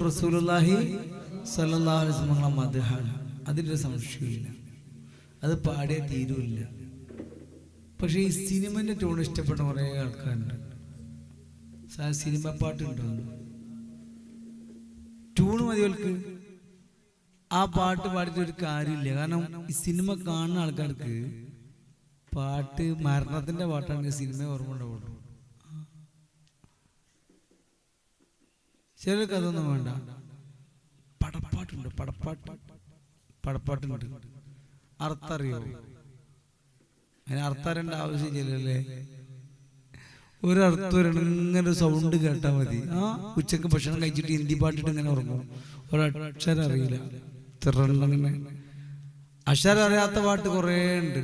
റസൂലുള്ളാഹി സ്വല്ലല്ലാഹു അലൈഹി വസല്ലം മദ്ഹാണ്, അതിലൊരു സംശയമില്ല, അത് പാടിയ തീരുമില്ല. പക്ഷെ ഈ സിനിമന്റെ ടൂൺ ഇഷ്ടപ്പെട്ട കുറേ ആൾക്കാരുണ്ട്. സിനിമ പാട്ടുണ്ടോ? ട്യൂണ് മതികൾക്ക് ആ പാട്ട് പാടിയിട്ട് ഒരു കാര്യമില്ല. കാരണം ഈ സിനിമ കാണുന്ന ആൾക്കാർക്ക് പാട്ട് മരണത്തിന്റെ പാട്ടാണെങ്കിൽ സിനിമ ഓർമ്മ ഉണ്ടാവുള്ളൂ. ചിലർക്ക് അതൊന്നും വേണ്ട. പടപ്പാട്ടുണ്ട്, പടപ്പാട്ടുണ്ട്. അർത്ഥറിയോ? അതിന് അർത്ഥം അറിയേണ്ട ആവശ്യമില്ലല്ലേ. ഒരർത്ഥം ഇങ്ങനെ സൗണ്ട് കേട്ടാൽ മതി. ഉച്ചക്ക് ഭക്ഷണം കഴിച്ചിട്ട് ഹിന്ദി പാട്ടിട്ട് ഇങ്ങനെ ഉറങ്ങും. ഒരക്ഷരം അറിയില്ല. അങ്ങനെ അക്ഷരം അറിയാത്ത പാട്ട് കുറേ ഉണ്ട്.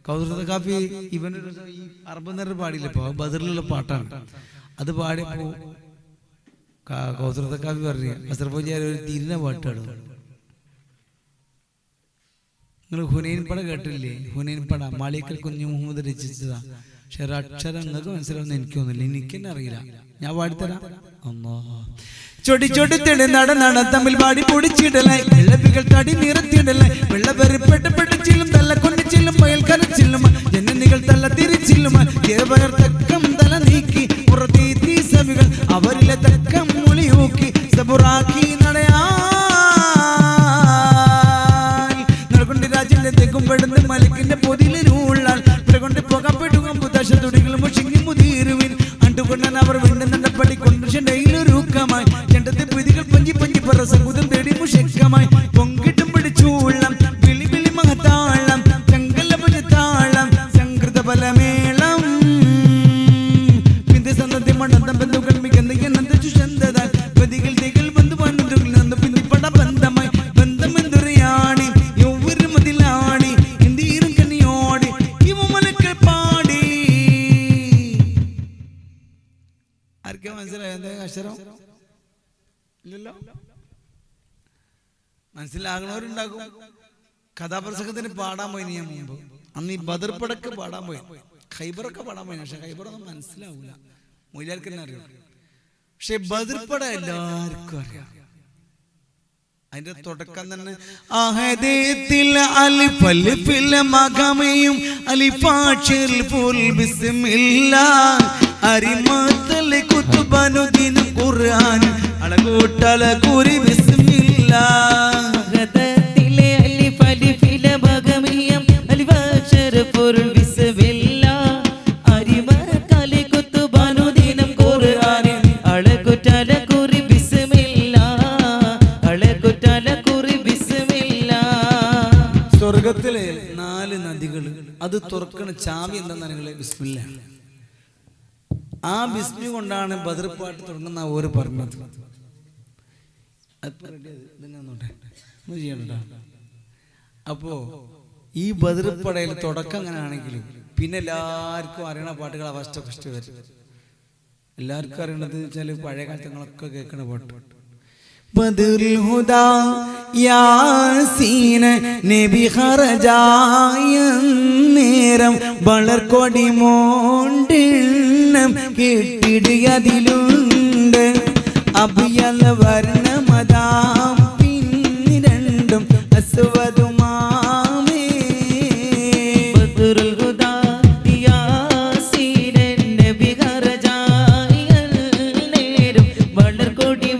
കൗസറത്ത് കാപ്പി ഇവനൊരു ഈ അറബ് പാടിയില്ല, ഇപ്പൊ ബദറിലുള്ള പാട്ടാണ്. അത് പാടിയപ്പോ കൗസറത്ത് കാപ്പി പറഞ്ഞു അസർബൈജാൻ ഒരു തിരിഞ്ഞ പാട്ടാണ്. നിങ്ങൾ ഹുനൈൻ പട കേട്ടില്ലേ? ഹുനൈൻ പട മാളിക്കൽ കുഞ്ഞു മുഹമ്മദ് രചിച്ചതാ. പക്ഷെ ഒരു അക്ഷരം നിങ്ങൾക്ക് മനസ്സിലാവുന്ന എനിക്കൊന്നുമില്ല, എനിക്ക് തന്നെ അറിയില്ല. ഞാൻ പാടിത്തരാം. ചൊടി ചൊടി തെളി നട തമ്മിൽ പാടി പൊടിച്ചിടലായി വെള്ളപ്പികൾ തടി നിറത്തിടലായി വെള്ളപ്പെട്ട് തല്ല കൊണ്ടിച്ചില്ലും മയൽ കരച്ചില്ലും ജനനികൾ തല്ല തിരിച്ചില്ലും കേവലർ തക്കം തല നീക്കി പുറത്തീ സവികൾ അവരിലെ തക്കം മൊളിയൂക്കി സബുറാക്കി നടയാ നടകൊണ്ട് രാജ്യത്തെ തെക്കുംപെടുന്ന മലക്കിന്റെ പൊതിയിലുള്ള കൊണ്ട് പുകപ്പെടും പുതാശ തുടികൾ മുഷിങ്ങി മുതിരുവിൻ അണ്ടുകൊണ്ടാൻ അവർ വീണ്ടും പടിക്കൊണ്ടൊരുക്കമായി ചെണ്ടത്തെ പ്രീതികൾ പഞ്ചി പഞ്ചി പറസംഗുതം തേടി മുഷക്കമായി പൊങ്കിട്ടും പിടിച്ചൂള്ളം വിളി വിളി മഹത്താളം ചങ്കലപുജത്താളം സംകൃത ഫലമേളം പിന്തി സന്നദ്ധി മണ്ണന്തം ബന്ധുക്കൾ മികന്ന എന്നന്ത ചുഷന്തതാൽ പ്രതികൾ തികൾ ബന്ധു പണ്ടുകൾ നന്ന് പിന്തി പട ബന്ധമായി ബന്ധം എന്തൊരയാണി യൗവര് മതിലാണി ഇന്ത്യയിലും കന്നിയോടി ഇവ മലക്കൾ പാടി. ആർക്കാ മനസ്സിലായ എന്താ അക്ഷരം? ഇല്ലല്ലോ. മനസ്സിലാകണവരുണ്ടാകും. കഥാപ്രസംഗത്തിന് പാടാൻ പോയി ഞാൻ മുമ്പ്. അന്ന് ഈ ബദർ പടക്ക് പാടാൻ പോയി, ഖൈബറൊക്കെ പാടാൻ പോയി. പക്ഷെ ഖൈബറൊന്നും മനസ്സിലാവൂല, മൊയിലാർക്ക് തന്നെ അറിയാം. പക്ഷെ ബദർ പട എല്ലാവർക്കും അറിയാം. അതിന്റെ തുടക്കം തന്നെ അഹദത്തിൽ അലിഫ് അലിഫിൽ മഖമയും അലിഫാഷിൽ ഫുൽ ബിസ്മില്ലാഹ് അരിമത്തൽ കുതുബനുദ്ദീൻ ഖുർആൻ അളകൂട്ടല കുരി ബിസ്മില്ലാഹ് അഹദത്തിൽ അലിഫ് അലിഫിൽ മഖമയും അലിഫാഷിൽ ഫുൽ ബിസ്മില്ലാഹ് അരിമത്തൽ കുതുബനുദ്ദീൻ ഖുർആൻ അളകൂട്ടല കുരി സ്വർഗത്തിലെ 4 നദികൾ അത് തുറക്കണ ചാവി എന്താണെന്ന് ബിസ്മില്ല. ആ ബിസ്മി കൊണ്ടാണ് ബദർ പാട്ട് തുടങ്ങുന്ന ഓരോ പറഞ്ഞത്. അപ്പോ ഈ ബദർ പടയിൽ തുടക്കം അങ്ങനെ ആണെങ്കിലും പിന്നെ എല്ലാവർക്കും അറിയണ പാട്ടുകൾ അവസ്ഥ കഷ്ട വരും. എല്ലാവർക്കും അറിയണത് വെച്ചാൽ പഴയ കാലങ്ങളൊക്കെ കേൾക്കണ പാട്ട്. ബദറുൽ ഹുദാ യാസീൻ നബി ഖറജായ നേരം വളർക്കൊടി മോണ്ടെണ്ണം കെട്ടിടിയതിലുണ്ട് അബിയൽ വർണ്ണമതാം പിന്നിരണ്ടും അസ്വദുമാമേ. ബദറുൽ ഹുദാ യാസീൻ നബി ഖറജായ നേരം വളർക്കൊടി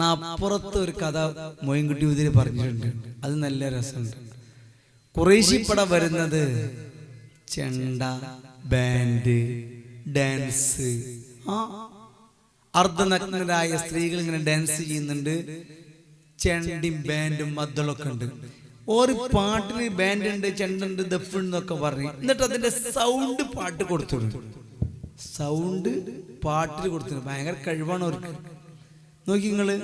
അപ്പുറത്ത് ഒരു കഥ മോയിൻകുട്ടി ഉതിര് പറഞ്ഞിട്ടുണ്ട്. അത് നല്ല രസമുണ്ട്. ഖുറൈശിപ്പട വരുന്നത് ചെണ്ട, ബാൻഡ്, ഡാൻസ്, അർദ്ധനഗ്നരായ സ്ത്രീകൾ ഇങ്ങനെ ഡാൻസ് ചെയ്യുന്നുണ്ട്. ചെണ്ടയും ബാൻഡും മദ്ദളൊക്കെ ഉണ്ട്. ഒരു പാട്ടിന് ബാൻഡ് ഉണ്ട്, ചെണ്ടുണ്ട്, ദഫ് എന്നൊക്കെ പറഞ്ഞു. എന്നിട്ട് അതിന്റെ സൗണ്ട് പാട്ട് കൊടുത്തിട്ടുണ്ട്. സൗണ്ട് പാട്ടിൽ കൊടുത്തിട്ടുണ്ട്. ഭയങ്കര കഴിവാണ് അവർക്ക്. നോക്കി നിങ്ങള്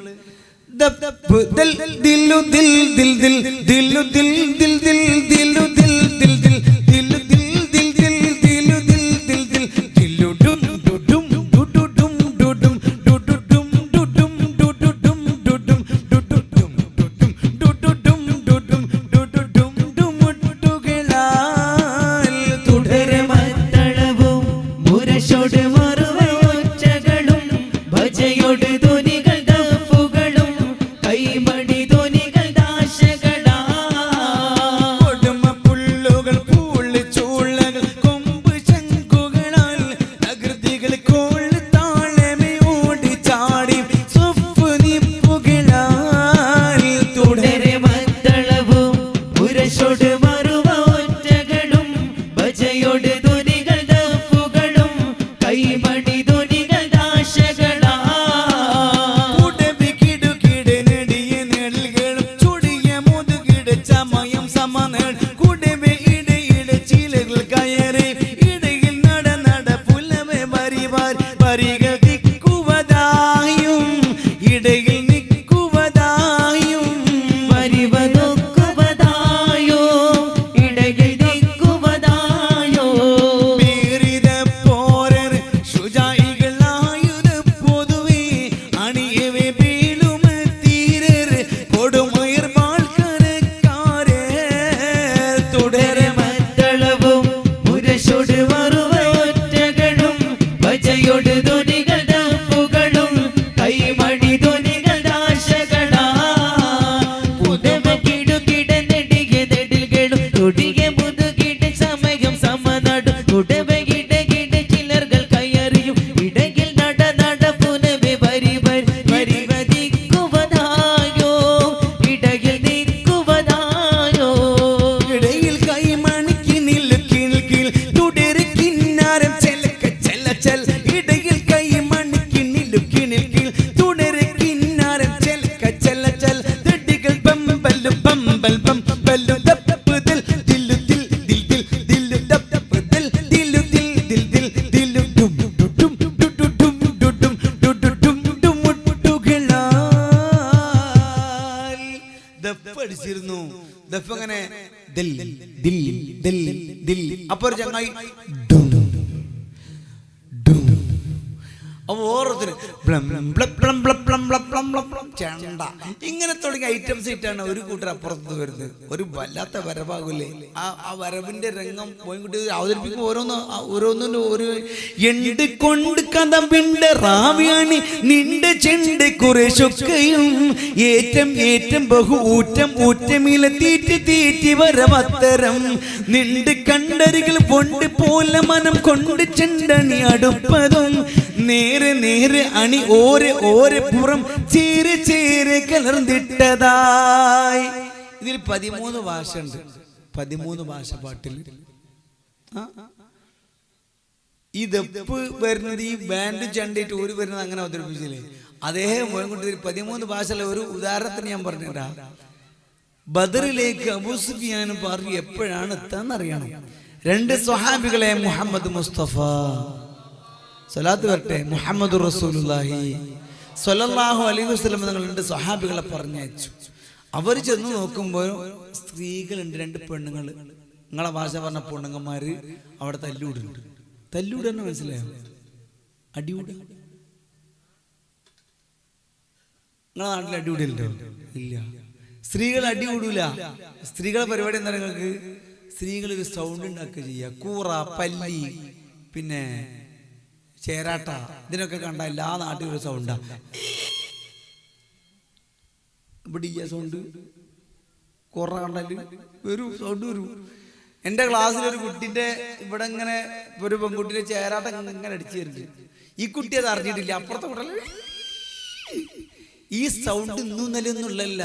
അപ്പൊ ഒരു ചങ്ങായി ചെണ്ട ഇങ്ങനെ തുടങ്ങിയ ഐറ്റംസ് ഇട്ടാണ് ഒരു കൂട്ടർ അപ്പുറത്ത് വരുന്നത്. ഒരു വല്ലാത്ത വരവാകൂലേ ആ വരവിന്റെ രംഗം പോയിൻകുട്ടി അവതരിപ്പിക്കുമ്പോൾ ഓരോന്നിനും ഒരു എണ്ട് കൊണ്ട് കഥവിന്റെ റാവിയാണ് നിന്റെ ചെണ്ട് കുറേശൊക്കെയും ഏറ്റം ഏറ്റം ബഹു ഊറ്റം ഊറ്റമില തീറ്റി തീറ്റി വരവത്തരം നിണ്ട് കണ്ടരികൾ പൊണ്ട് പോലെ മനം കൊണ്ട് ചെണ്ടണി അടുപ്പതും നേരെ നേരെ അണി ഓരെ ഓരെ പുറം ചേരെ ചേരെ കലർന്നിട്ടതായി. ഇതിൽ 13 ഭാഷ ഉണ്ട്. 13 ഭാഷ പാട്ടിൽ ഈ ദപ്പ് വരുന്നത് ഈ ബാൻഡ് ചണ്ടിട്ട് ഒരു വരുന്നത് അങ്ങനെ അവതരിപ്പിച്ചില്ലേ. അദ്ദേഹം പോയിക്കൊണ്ടിരി 13 ഭാഷയിലെ ഒരു ഉദാഹരണത്തിന് ഞാൻ പറഞ്ഞിട്ടാ. ബദറിലേക്ക് അബൂ സുഫിയാൻ പറഞ്ഞു എപ്പോഴാണ് എത്താന്നറിയണം. 2 സ്വഹാബികളെ മുഹമ്മദ് മുസ്തഫ സ്വലാത്ത് വരട്ടെ മുഹമ്മദ് റസൂലുള്ളാഹി സ്വല്ലല്ലാഹു അലൈഹി വസല്ലം തങ്ങൾ 2 സ്വഹാബികളെ പറഞ്ഞയച്ചു. അവർ ചെന്ന് നോക്കുമ്പോൾ സ്ത്രീകളുണ്ട്, 2 പെണ്ണുങ്ങൾ. നിങ്ങളെ ഭാഷ പറഞ്ഞ പെണ്ണുങ്ങന്മാര് അവിടെ തല്ലൂടുന്നുണ്ട്. തല്ലൂട് തന്നെ മനസ്സിലായോ? അടിയൂട. നിങ്ങളെ നാട്ടിൽ അടികൂടലുണ്ടോ? ഇല്ല. സ്ത്രീകൾ അടികൂടൂല. സ്ത്രീകളെ പരിപാടി എന്താ? നിങ്ങൾക്ക് സ്ത്രീകൾ ഒരു സൗണ്ട് ഉണ്ടാക്കുക ചെയ്യുക. കൂറ, പല്ലി, പിന്നെ ചേരാട്ട, ഇതിനൊക്കെ കണ്ട എല്ലാ നാട്ടിലും ഒരു സൗണ്ടാ. ഇവിടെ ഈ സൗണ്ട് കുറ കണ്ടാല് വരൂ, സൗണ്ട് വരൂ. എൻ്റെ ക്ലാസ്സിലൊരു കുട്ടിൻ്റെ ഇവിടെ ഇങ്ങനെ ഒരു പെൺകുട്ടിയുടെ ചേരാട്ട ഇങ്ങനെ അടിച്ചു തരുന്നുണ്ട്. ഈ കുട്ടി അത് അറിഞ്ഞിട്ടില്ല. അപ്പുറത്തെ കുട്ടല് ഈ സൗണ്ട് ഇന്നും നിലയൊന്നുള്ളല്ല.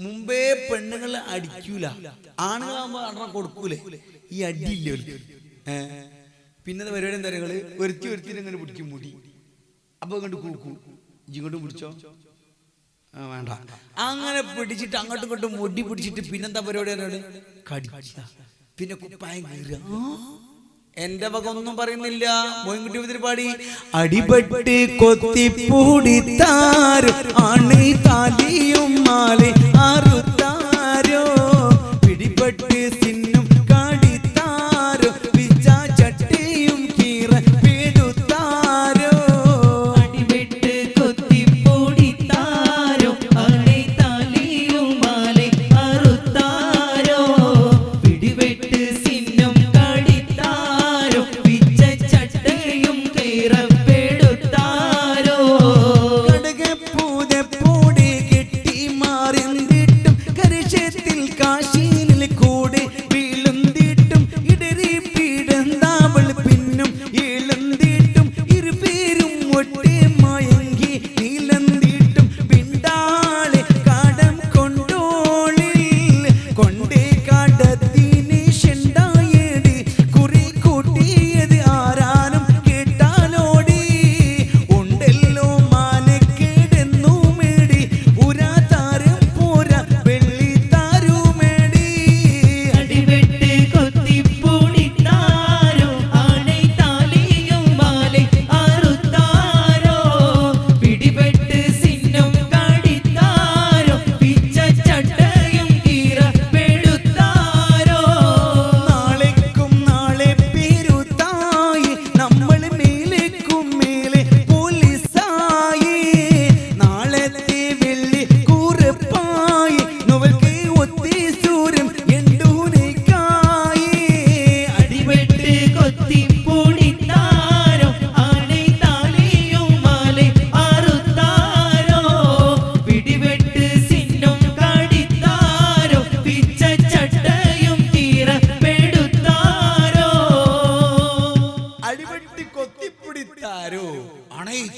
മുമ്പേ പെണ്ണുങ്ങൾ അടിക്കൂല, ആണുങ്ങളാകുമ്പോ അടറ കൊടുക്കൂലേ, ഈ അടിയില്ല. പിന്നെ പരിപാടി എന്താ പറയുക, ഒരുത്തി ഇങ്ങനെ പിടിക്കും മുടി, അപ്പൊ ഇങ്ങോട്ട് കൂക്കൂ, ഇങ്ങോട്ടും പിടിച്ചോ, വേണ്ട, അങ്ങനെ പിടിച്ചിട്ട് അങ്ങോട്ടും ഇങ്ങോട്ടും മുടി പിടിച്ചിട്ട് പിന്നെന്താ പരിപാടി, കടിച്ച, പിന്നെ കുപ്പായം കീറുക. എന്റെ വക ഒന്നും പറയുന്നില്ല. മോയിൻകുട്ടി പരിപാടി അടിപെട്ട് കൊത്തിപ്പൂടിത്താരോ ആണ് താലിയും മാലെ ആറുത്താരോ പിടിപെട്ട് സിന്നും കാടിത്താരോ പിച്ച ചട്ടിയും കീറ പേടുത്താരോ അടിപെട്ട് കൊത്തിപ്പൂടിത്താരോ ആണ് താലിയും മാലെ ആറുത്താരോ പിടിപെട്ട് സിന്നും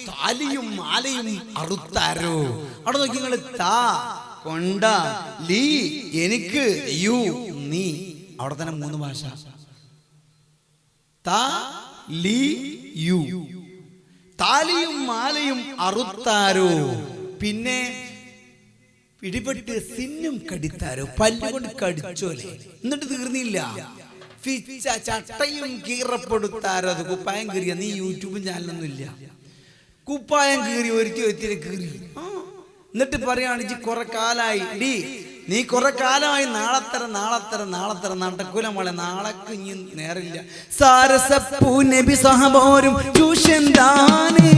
താലിയും മാലയും അറുത്താരോ. അവിടെ നോക്കി നിങ്ങൾ, താ കൊണ്ട ലീ എനിക്ക് യു നീ. അവിടെ തന്നെ 3 ഭാഷ, താ ലീ യു. താലിയും മാലയും അറുത്താരോ, പിന്നെ പിടിപെട്ട് സിന്നും കടിത്താരോ, പല്ലുകൊണ്ട് കടിച്ചോലെ. എന്നിട്ട് തീർന്നില്ല, ചട്ടയും കീറപ്പെടുത്താരോ. അത് കുപ്പായം കീറിയ, നീ യൂട്യൂബും ചാനലൊന്നും ഇല്ല, കുപ്പായം കീറി ഒരുത്തി കീറി. എന്നിട്ട് പറയാണ്, കുറെ കാലായി ഡി, നീ കുറെ കാലമായി നാളത്തരം നടക്കൂല മോളെ, നാളേക്ക് ഇനി നേരില്ല. സാരസപ്പൂ നബി സഹബോരും ചൂഷന്താനേ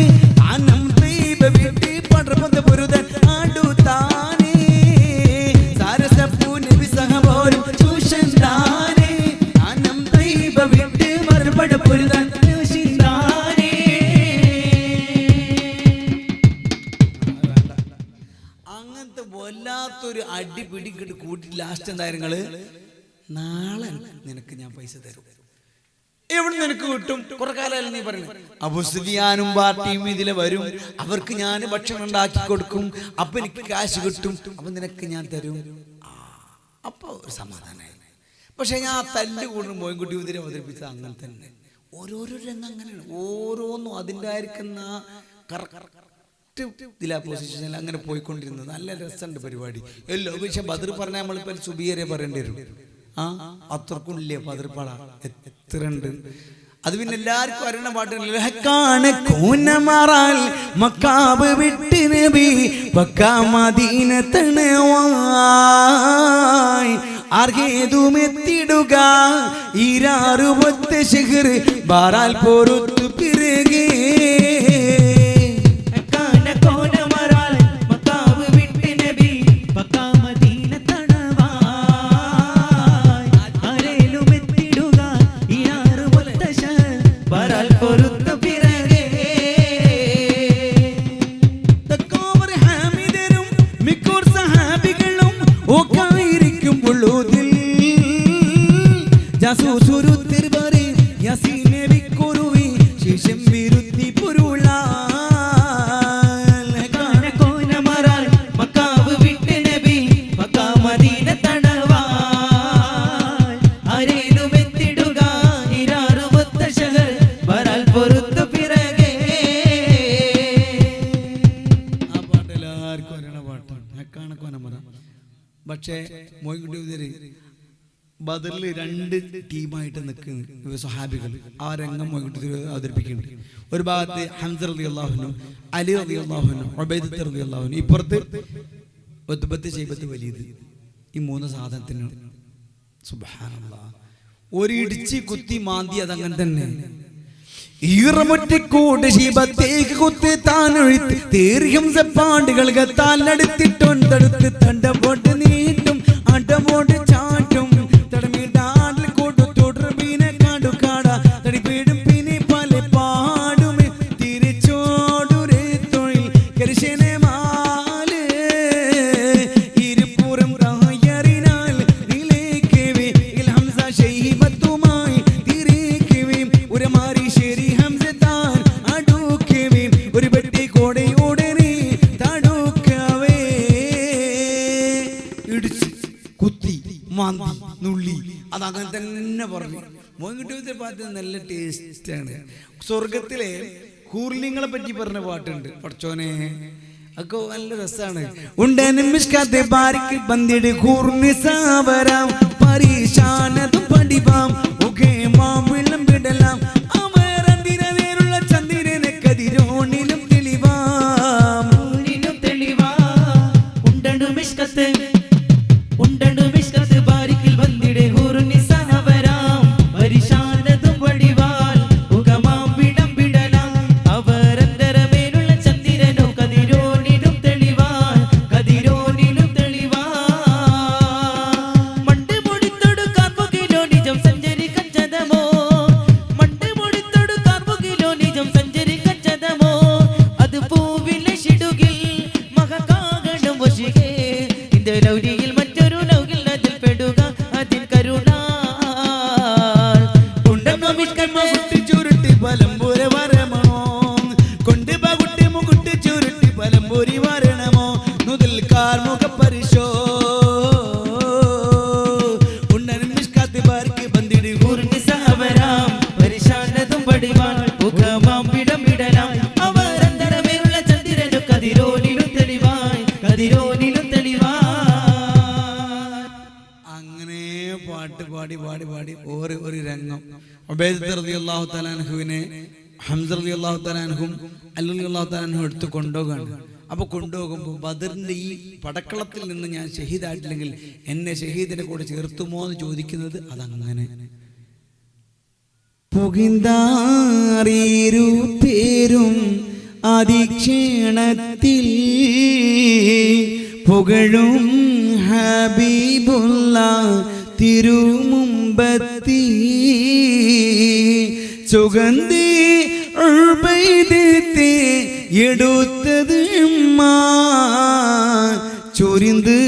ആനം ദൈവ വിട്ടി പടർപന്ത പുരുതൻ ആടുതാനേ. സാരസപ്പൂ നബി സഹബോരും ചൂഷന്താനേ ആനം ദൈവ വിട്ടി മറുപട പുരുതൻ ചൂഷന്താനേ. അങ്ങനത്തെ വല്ലാത്തൊരു അടി പിടിക്കിട്ട് കൂട്ടിട്ട് ലാസ്റ്റ് എന്തായിരുന്നങ്ങള്, നാളെ നിനക്ക് ഞാൻ പൈസ തരും. എവിടെ നിനക്ക് കിട്ടും? കുറെ കാലമല്ല നീ പറഞ്ഞു. അബൂ സുഫിയാനും പാർട്ടിയും ഇതിലെ വരും, അവർക്ക് ഞാൻ ഭക്ഷണം ഉണ്ടാക്കി കൊടുക്കും, അപ്പൊ എനിക്ക് കാശ് കിട്ടും, അപ്പൊ നിനക്ക് ഞാൻ തരും. അപ്പൊ ഒരു സമാധാനമായി. പക്ഷെ ഞാൻ തല്ല് കൂടും മോയിൻകുട്ടി ഉതിരെ അവതരിപ്പിച്ചത് അങ്ങനെ തന്നെ. ഓരോരോ രംഗം അങ്ങനെയാണ്, ഓരോന്നും അതിൻ്റെ ആയിരിക്കുന്ന ഇതിലാ പൊസിഷനിൽ അങ്ങനെ പോയിക്കൊണ്ടിരുന്നത്. നല്ല രസമുണ്ട് പരിപാടി എല്ലോ. പക്ഷെ ബദർ പറഞ്ഞാൽ നമ്മളിപ്പോൾ സുബിയരെ പറയേണ്ടി വരും. അത്രക്കും ഇല്ലേ ബദർപ്പാട, എത്ര ഉണ്ട്. അത് പിന്നെ എല്ലാവർക്കും അറിയണ പാട്ടുകളിൽ മക്കാബ് വിട്ട് നബി പക്കാ മദീനത്തണവായ് ആർക്കേതുമെത്തിടുക ഈരാറുപത്ത് ശിഖർ ബാറാൽ പോരുത്തു പിറകെ. കണക്കാണ് പറ. പക്ഷേ മോയിൻകുട്ടി ബദറിൽ 2 ടീമായിട്ട് നിൽക്കുന്ന സ്വഹാബികൾ ആ രംഗം മോയിൻകുട്ടി അവതരിപ്പിക്കുന്നുണ്ട്. ഒരു ഭാഗത്ത് ഹംസ റളിയല്ലാഹു അൻഹു, അലി റളിയല്ലാഹു അൻഹു, ഉബൈദത്ത് റളിയല്ലാഹു അൻഹു, ഇപ്പുറത്ത് ഉത്ബത്ത് ശൈബത്ത് വലീദ്. ഈ 3 സാധനത്തിന് സുബ്ഹാനല്ലാഹ് ഒരു ഇടിച്ച് കുത്തി മാന്തി അതങ്ങനെ തന്നെ. ഈറമുറ്റിക്കൂട് ശീബത്തേക്ക് കുത്തി താനൊഴുത്തി തീർക്കും സെപ്പാണ്ടുകൾ താലെടുത്തിട്ടൊണ്ടെടുത്ത് തണ്ടപോട്ട് നീട്ടും അടമോട് ചാട്ടും തടമിടാടിൽ കൂട്ടു തുടർബീനെ കാടു കാട തടിപ്പീടും പിന്നെ പല പാടും തിരിച്ചോടുരേ തൊഴിൽ കരിശനെ മാല് ഇരുപുറം തായറിനാൽ നിലേക്കവേ ഹംസ ശൈബത്തുമായി തിരിക്കവേ ഒരു മാറി ശരി ഹംസത്താൻ അടുക്കവേ ഒരു പെട്ടി കോടയോടെ നീ തടുക്കവേ ഇടിച്ച് കുത്തി മാന്തി നുള്ളി അതങ്ങനെ തന്നെ പറഞ്ഞു. മോയിൻകുട്ടി പാട്ട് നല്ല ടേസ്റ്റാണ്. സ്വർഗത്തിലെ ഹൂർലിങ്ങളെ പറ്റി പറഞ്ഞ പാട്ടുണ്ട്. പഠിച്ചോനെ ഒക്കെ നല്ല രസാണ്. ഉണ്ടനും മിഷ്കാത്തെ ബാരിക്ക് ബന്ദിട് ഖുർനിസാവരാം പരീശാനതും പഠിവാം ഒകെ മാവിളം വിടലാം അമരന്തിരവേറുള്ള ചന്ദ്രനെ കതിരോണിലും തെളിവാം ഉണ്ടനു മിഷ്കത്ത് ബാരിക്കിൽ ബന്ദിട് ഖുർനിസാവരാം പരീശാനതും പഠിവാൽ ഉകമാം വിടം വിടലാം അവരന്തരമേലുള്ള ചന്ദ്രനോ കതിരോണിലും തെളിവാൻ മണ്ട് മുടിത്തൊടുക്കാൻ മുകിലോ നിജം സഞ്ചരിക്കാൻ ചതമോ മണ്ട് മുടിത്തൊടുക്കാൻ മുകിലോ നിജം സഞ്ചരിക്കാൻ ചതമോ അത് പൂവിലെ ഷിടുകിൽ മഹകാകണം വശികേ ഇന്ത്യ ലൗലിയിൽ മറ്റൊരു ലൗകിൽ അതിൽ പെടുക അതിൽ കരുണ ഉണ്ടമ്മ മിഷ്കമ്മ കുട്ടി ചുരുട്ടി പലമ്പൂര വരമോ കൊണ്ട് പകുട്ടി മുകുട്ടി ചുരുട്ടി പലമ്പൂരി വരണമോ നുതിൽ കാർമുഖ പരിശോ ഉണ്ടനും മിഷ്കാത്തി ബാരിക്ക് ബന്ദിട് ഖുർനിസാവരാം പരിശാനതും പഠിവാൻ ഉകമാം വിടം വിടലാം അവരന്തരമേലുള്ള ചന്ദ്രനു കതിരോനിലും തെളിവാൻ അങ്ങനെ പാട്ട് പാടി പാടി പാടി ഒരു രംഗം ഉബൈദത്ത് റളിയല്ലാഹു തആല അൻഹുവിനെ ഹംസ റളിയല്ലാഹു തആല അൻഹും അലി റളിയല്ലാഹു തആല അൻഹു എടുത്ത് കൊണ്ടുപോകാണ്. അപ്പൊ കൊണ്ടുപോകുമ്പോൾ ബദറിന്റെ ഈ പടക്കളത്തിൽ നിന്ന് ഞാൻ ഷഹീദായിട്ടില്ലെങ്കിൽ എന്നെ ഷഹീദിന്റെ കൂടെ ചേർത്തുമോ എന്ന് ചോദിക്കുന്നത് അതങ്ങനെ പുകിന്താറീരു പേരും അതിക്ഷേണത്തിൽ പുകഴും ഹബീബുള്ള തിരുമുമ്പത്തി സുഗന്ധി ഉൾബൈദത്തെ എടുത്തത് ചൊരിന്ത്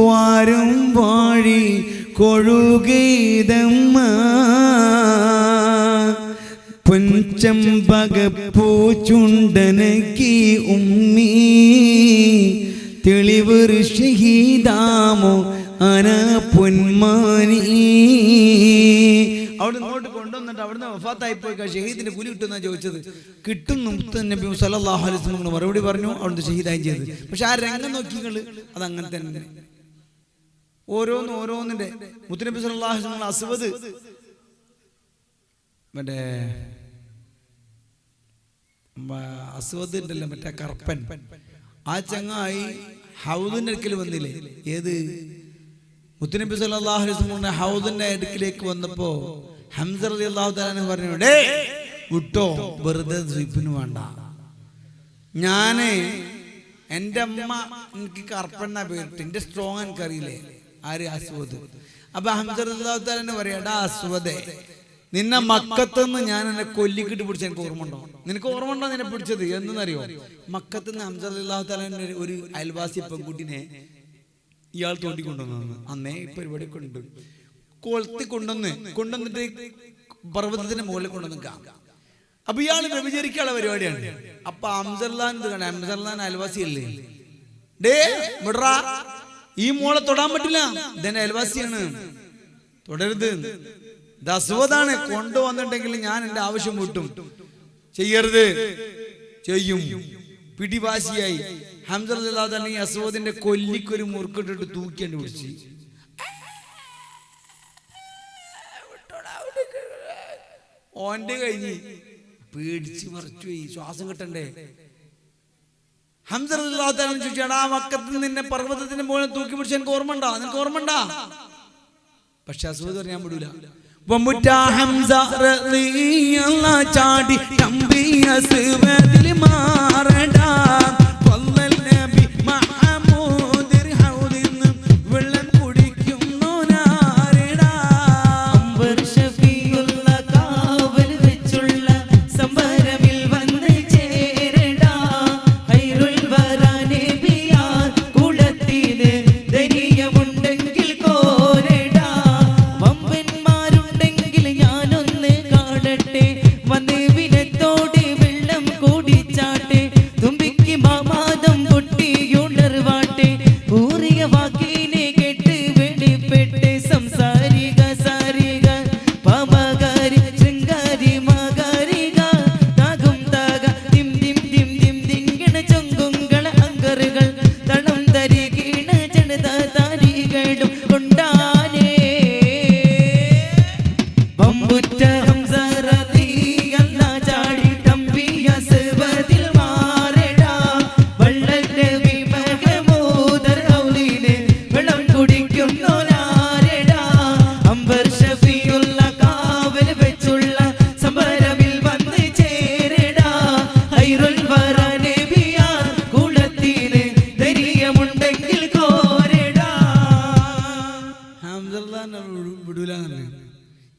വാരും വാഴി കൊഴുകേതമ്മ പൊൻചമ്പകപ്പൂച്ചുണ്ടനക്കി ഉമ്മീ തെളിവർ ഷഹീദാമോ അന പൊന്മാനി. അവിടെ ഇങ്ങോട്ട് കൊണ്ടുവന്നിട്ട് അവിടുന്ന് വഫാത്തായി പോയി ഷഹീദിന്റെ കൂലി കിട്ടുന്ന ചോദിച്ചത്. കിട്ടും മുത്ത് നബി സല്ലല്ലാഹു അലൈഹി വസല്ലം മറുപടി പറഞ്ഞു അവിടുന്ന് ഷഹീദായി ചെയ്ത്. പക്ഷെ ആ രംഗം നോക്കികള് അതങ്ങനെ തന്നെ ഓരോന്നിന്റെ മുത്തുനബി സല്ലല്ലാഹു അലൈഹി വസല്ലം അസ്വദ് മറ്റേ അസ്വദ് ഉണ്ടല്ലോ മറ്റേ കർപ്പൻ ആ ചങ്ങായി ഹൗദിന്റെ അടുക്കൽ വന്നില്ലേ? ഏത് മുത്തുനബി സല്ലല്ലാഹു അലൈഹി വസല്ലം ഹൗദിന്റെ അടുക്കിലേക്ക് വന്നപ്പോ ഹംസ റളിയല്ലാഹു തആല അൻഹു പറഞ്ഞു, ഡേ വിട്ടോ, വെറുതെ സ്വീപ്പിന് വേണ്ട. ഞാന് എൻ്റെ അമ്മ എനിക്ക് കർപ്പണ്ണ പേരിട്ട് എന്റെ സ്ട്രോങ് എനിക്കറിയില്ലേ ആര് അസ്വദ്. അപ്പൊ ഹംസ റളിയല്ലാഹു തആല അൻഹു പറയാ, അസ്വദേ നിന്നെ മക്കത്തുനിന്ന് ഞാൻ എന്നെ കൊല്ലിക്കിട്ട് പിടിച്ച എനിക്ക് ഓർമ്മ ഉണ്ടോ? നിനക്ക് ഓർമ്മ ഉണ്ടോ നിന്നെ പിടിച്ചത് എന്നറിയോ? മക്കത്തുനിന്ന് ഹംസ റളിയല്ലാഹു തആല ഒരു അയൽവാസി പെൺകുട്ടിനെ ഇയാൾ തോണ്ടിക്കൊണ്ടുവന്നു. അന്നേ ഈ പരിപാടി കൊണ്ട് കൊളുത്തി കൊണ്ടുവന്നിട്ട് പർവ്വതത്തിന്റെ മുകളിൽ കൊണ്ടുവന്നിക്കാം. അപ്പൊ ഇയാൾ വ്യഭിചരിക്കാനുള്ള പരിപാടിയാണ്. അപ്പൊ ഹംസർലാൻ അയൽവാസി അല്ലേ, ഡേ വിടറാ, ഈ മോളെ തൊടാൻ പറ്റില്ല, ഇതെന്റെ അയൽവാസിയാണ്, തുടരുത്, ഇത് അസുഖതാണ്, കൊണ്ടുവന്നിട്ടുണ്ടെങ്കിൽ ഞാൻ എന്റെ ആവശ്യം വിട്ടും, ചെയ്യരുത്, ചെയ്യും. പിടിവാശിയായി. ഹംസ റളിയല്ലാഹു തആല ഈ അസ്വദിന്റെ കൊല്ലിക്കൊരു മുറുക്കിട്ടിട്ട് തൂക്കിയാണ്ട് പിടിച്ച്. ഓന്റെ കഴിഞ്ഞ് പേടിച്ച് മറിച്ചു പോയി. ശ്വാസം കിട്ടണ്ടേ? ഹംസ റളിയല്ലാഹു തആല ചോദിച്ചു, എടാ മക്കത്ത് നിന്നെ പർവ്വതത്തിന്റെ മുകളിൽ തൂക്കി പിടിച്ച എനിക്ക് ഓർമ്മണ്ടാ? നിനക്ക് ഓർമ്മണ്ടാ? പക്ഷെ അസ്വദ് പറയാൻ വിടൂല. ഹംസ റളിയല്ലാഹു ചാടി കമ്പി അസ്വദിൽ മാറടാ.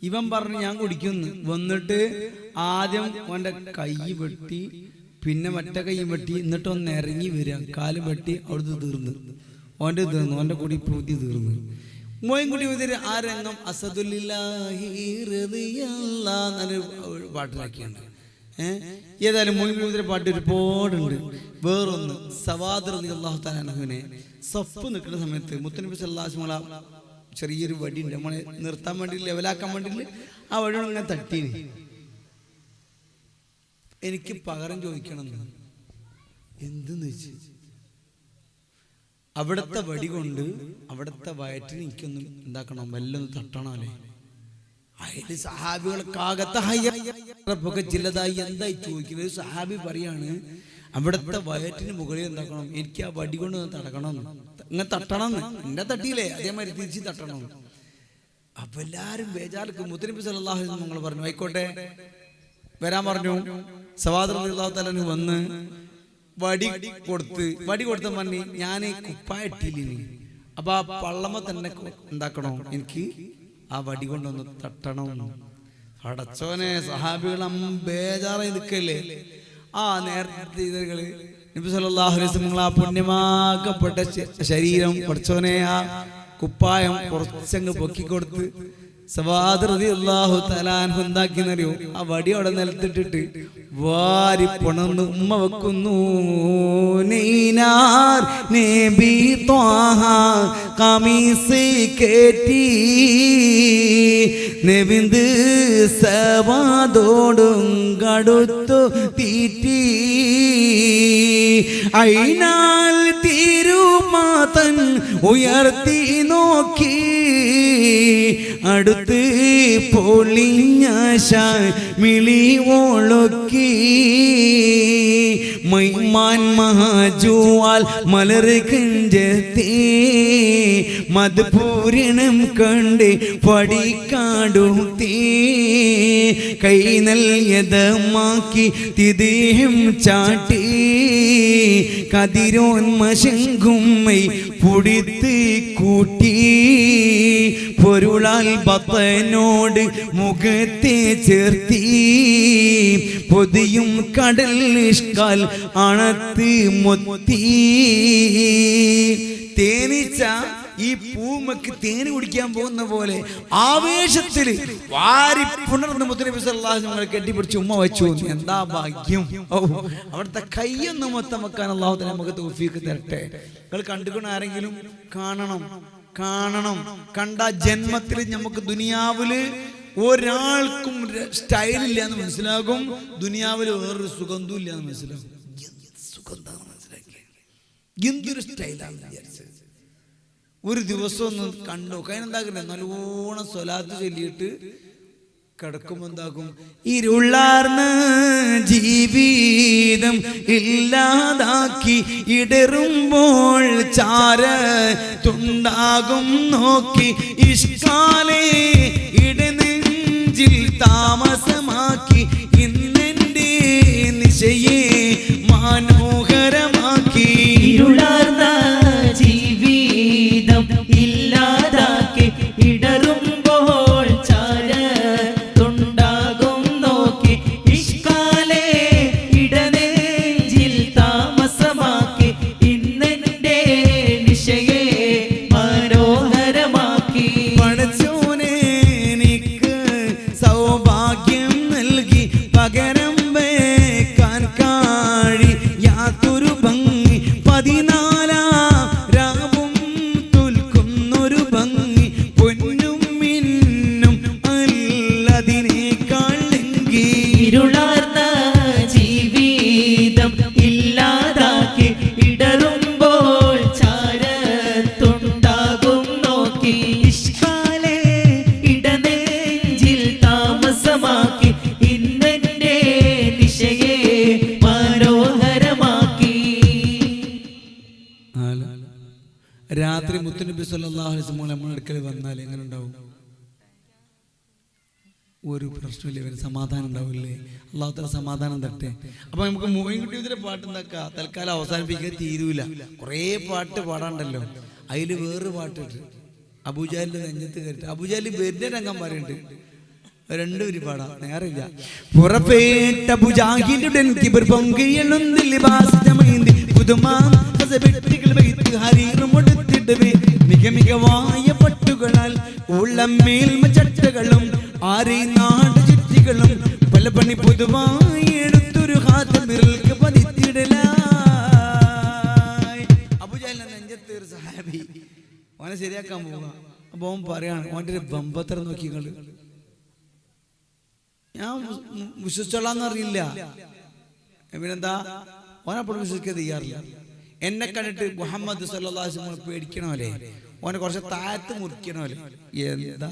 ഇവൻ പറഞ്ഞു ഞാൻ കുടിക്കുന്നു. വന്നിട്ട് ആദ്യം ഓന്റെ കൈ വെട്ടി, പിന്നെ മറ്റേ കൈ വെട്ടി, എന്നിട്ട് ഒന്ന് ഇറങ്ങി വരിക, കാല് വെട്ടി, അവിടുന്ന് തീർന്നു. ഓന്റെ തീർന്നു, ഓന്റെ കൂടി പൂതി തീർന്നു. മോയിൻകുട്ടി ഉതിര് ആ രംഗം അസദുലില്ലാഹി റളിയല്ലാഹു എന്നൊരു പാട്ടിലാക്കിയാണ്. ഏതായാലും മോയിൻകുട്ടി ഉതിരെ പാട്ട് ഒരുപാടുണ്ട്. വേറൊന്ന് സവാദ് റളിയല്ലാഹു തആല അൻഹുവിനെ സഫ് നിൽക്കുന്ന സമയത്ത് മുത്തനബി സല്ലല്ലാഹു അലൈഹി വസല്ലം ചെറിയൊരു വടി ഉണ്ട്, നമ്മളെ നിർത്താൻ വേണ്ടി, ലെവലാക്കാൻ വേണ്ടി ആ വടിയോട് ഇങ്ങനെ തട്ടീന്. എനിക്ക് പകരം ചോദിക്കണം എന്തെന്ന് വെച്ച് അവിടത്തെ വടി കൊണ്ട് അവിടത്തെ വയറ്റിന് എനിക്കൊന്നും എന്താക്കണം, വല്ലൊന്ന് തട്ടണം അല്ലേ. അതില് സഹാബികൾക്കാകത്തെ ചിലതായി എന്തായി ചോദിക്കുന്നത്. സഹാബി പറയാണ് അവിടത്തെ വയറ്റിന് മുകളിൽ എന്താക്കണം, എനിക്ക് ആ വടി കൊണ്ട് തടക്കണം, ഇങ്ങനെ തട്ടണം. എന്നെ തട്ടിയില്ലേ, അതേമാതിരി തിരിച്ച് തട്ടണം. അപ്പൊ എല്ലാരും ബേജാർക്ക്. മുത്തനബി സല്ലല്ലാഹു അലൈഹി വസല്ലം നിങ്ങൾ പറഞ്ഞു ആയിക്കോട്ടെ വരാൻ പറഞ്ഞു. സവാദ് റളിയല്ലാഹു തആല വന്ന് വടി കൊടുത്ത പറഞ്ഞു ഞാൻ കുപ്പായിട്ടില്ല. അപ്പൊ ആ പള്ളമ തന്നെ എന്താക്കണോ, എനിക്ക് ആ വടി കൊണ്ടൊന്ന് തട്ടണം. അടച്ചോനെ, സഹാബികൾ ബേജാറായി നിൽക്കല്ലേ. ആ നേരത്തെ നബി സല്ലല്ലാഹു അലൈഹി വസല്ലം ആ പുണ്യമാക്കപ്പെട്ട ശരീരം പഠിച്ചോനെ ആ കുപ്പായം കുറച്ചങ്ങ് പൊക്കിക്കൊടുത്ത് സവാദ് റളിയല്ലാഹു തആല അൻഹു എന്താക്കിയെന്നറിയോ, ആ വടി അവിടെ നിലത്തിട്ടിട്ട് വാരി പുണർന്ന് ഉമ്മ വെക്കുന്നു. നൈനാർ നബി ത്വാഹ ഖമീസ് കേറ്റി നബിന്ത് സവാദോടും കടുത്തു തീറ്റി അയിനാൽ തിരുമാതൻ ഉയർത്തി നോക്കി അടുത്ത് പൊളിഞ്ഞ മിളി ഒളുക്കി മൈമാൻ മഹാജുവാൽ മലർ കഞ്ചത്തി മധുപൂരണം കണ്ട് പടിക്കാടുത്തി കൈ നൽയതമാക്കി തിദേഹം ചാട്ടി കതിരോന്മശങ്കുമ്മൈ പുടിത്ത് കൂട്ടി പൊരുളാൽ ബത്തനോട് മുഖത്തെ ചേർത്തി പൊതിയും കടൽ നിഷ്കാൽ അണത്ത് മൊത്തി തേനീച്ച ഈ പൂമക്ക് തേന് കുടിക്കാൻ പോകുന്ന പോലെ ആവേശത്തിൽ വാരി പുണർന്ന് മുത്തനബി സല്ലല്ലാഹു അലൈഹി വസല്ലം കെട്ടിപ്പിടിച്ച് ഉമ്മ വെച്ചു. എന്താ ഭാഗ്യം! അവിടുത്തെ കൈയൊന്ന് മൊത്തം വെക്കാൻ അല്ലാഹു തആല നമുക്ക് തൗഫീഖ് തരട്ടെ. നിങ്ങൾ കണ്ടുകൊണ്ട് ആരെങ്കിലും കാണണം. കണ്ട ജന്മത്തിൽ നമുക്ക് ദുനിയാവില് ഒരാൾക്കും സ്റ്റൈലില്ല എന്ന് മനസ്സിലാകും, ദുനിയാവിൽ വേറൊരു സുഗന്ധവും ഇല്ല എന്ന് മനസ്സിലാകും. സുഖം എന്താണെന്ന് മനസ്സിലാക്കി. എന്തൊരു സ്റ്റൈലാണെന്ന് വിചാരിച്ചത്. ഒരു ദിവസം ഒന്ന് കണ്ടു കൈനെന്താക്കണ്ടേ, നല്ലോണം സ്വലാത്ത് ചൊല്ലിയിട്ട് കിടക്കുമ്പോൾ എന്താക്കും, ഇരുളാർന്ന ജീവിതം ഇല്ലാതാക്കി ഇടറുമ്പോൾ ചാരത്തുണ്ടാകും നോക്കി ഇഷ്കാലേ ഇടനെഞ്ചിൽ താമസമാക്കി ഇന്നെന്റെ നിശയെ മനോഹരമാക്കി. ഇരുളാർന്ന ജീവിതം ഇല്ലാതാക്കി ഇടറുമ്പോൾ ചാരത്തുണ്ടാകും നോക്കി ഇഷ്കാലേ ഇടനെഞ്ചിൽ താമസമാക്കി ഇന്നെന്റെ നിശയെ മനോഹരമാക്കി. പടച്ചോനെ എനിക്ക് സൗഭാഗ്യം നൽകി പകരം വെക്കാൻ യാതൊരു ഭംഗി 14 രാവും തുൽക്കുന്നൊരു ഭംഗി പൊന്നും മിന്നും അല്ലതിനേക്കാൾ ലംഘി. ഇരുളാർന്ന ജീവിതം ഇല്ലാതാക്കി ഇടറുമ്പോൾ ചാരത്തുണ്ടാകും നോക്കി ഇഷ്കാലേ ഇടനെഞ്ചിൽ താമസമാക്കി ഇന്നെന്റെ ദിശയെ മനോഹരമാക്കി. രാത്രി മുത്തുനബി സല്ലല്ലാഹു അലൈഹി വസല്ലം നമ്മുടെ അടുക്കൽ വന്നാൽ എങ്ങനെ ഉണ്ടാവും? ഒരു പ്രശ്നമില്ല, ഇവന് സമാധാനം ഉണ്ടാവില്ലേ? അള്ളാഹു തആല സമാധാനം തട്ടെ. അപ്പൊ നമുക്ക് മോയിൻകുട്ടിയുടെ പാട്ട് എന്താക്കാ, തൽക്കാലം അവസാനിപ്പിക്കാൻ തീരൂല. കുറേ പാട്ട് പാടാണ്ടല്ലോ. അതിൽ വേറെ പാട്ടിട്ട് അബൂജാലിന്റെ നെഞ്ചത്ത് കയറിട്ട് അബൂജാലി വരുന്ന രംഗം പറയുന്നുണ്ട്. രണ്ടുപേരും പാടാം, നേരില്ല. പുറപ്പെട്ട അബൂജാഹിലുടെ കിബർ പൊങ്കിയെഴുന്നി ലിബാസ്തമൈന്തി പുതുമാം ഹസബിട്ടികൾ വൈത്ത് ഹരീറുമൊടുത്തിടവേ മിക മികവായ പട്ടുകളാൽ ഉള്ളം മേൽമ ചട്ടകളും ആരെ നാട് ചുറ്റികളും പല പണി പൊതുവായി എടുത്തൊരു ഹാത്തമിറൽക്ക് പതിത്തിടലായി. അബൂജാലിന്റെ നെഞ്ചത്ത് ഒരു സഹാബി ഓനെ ശരിയാക്കാൻ പോവുക. അപ്പൊ ഓൻ പറയാണ്, ഓൻ്റെ ഒരു ബമ്പത്തരം നോക്കിക്കള്, ഞാൻ വിശ്വസിച്ചോളാന്ന് അറിയില്ല. പിന്നെന്താ, ഓനപ്പോഴും വിശ്വസിക്കാൻ തയ്യാറില്ല. എന്നെ കണ്ടിട്ട് മുഹമ്മദ് സല്ലല്ലാഹു അലൈഹി വസല്ലം പേടിക്കണോലെ, ഓനെ കുറച്ച് താഴത്ത് മുറിക്കണോലെ. എന്താ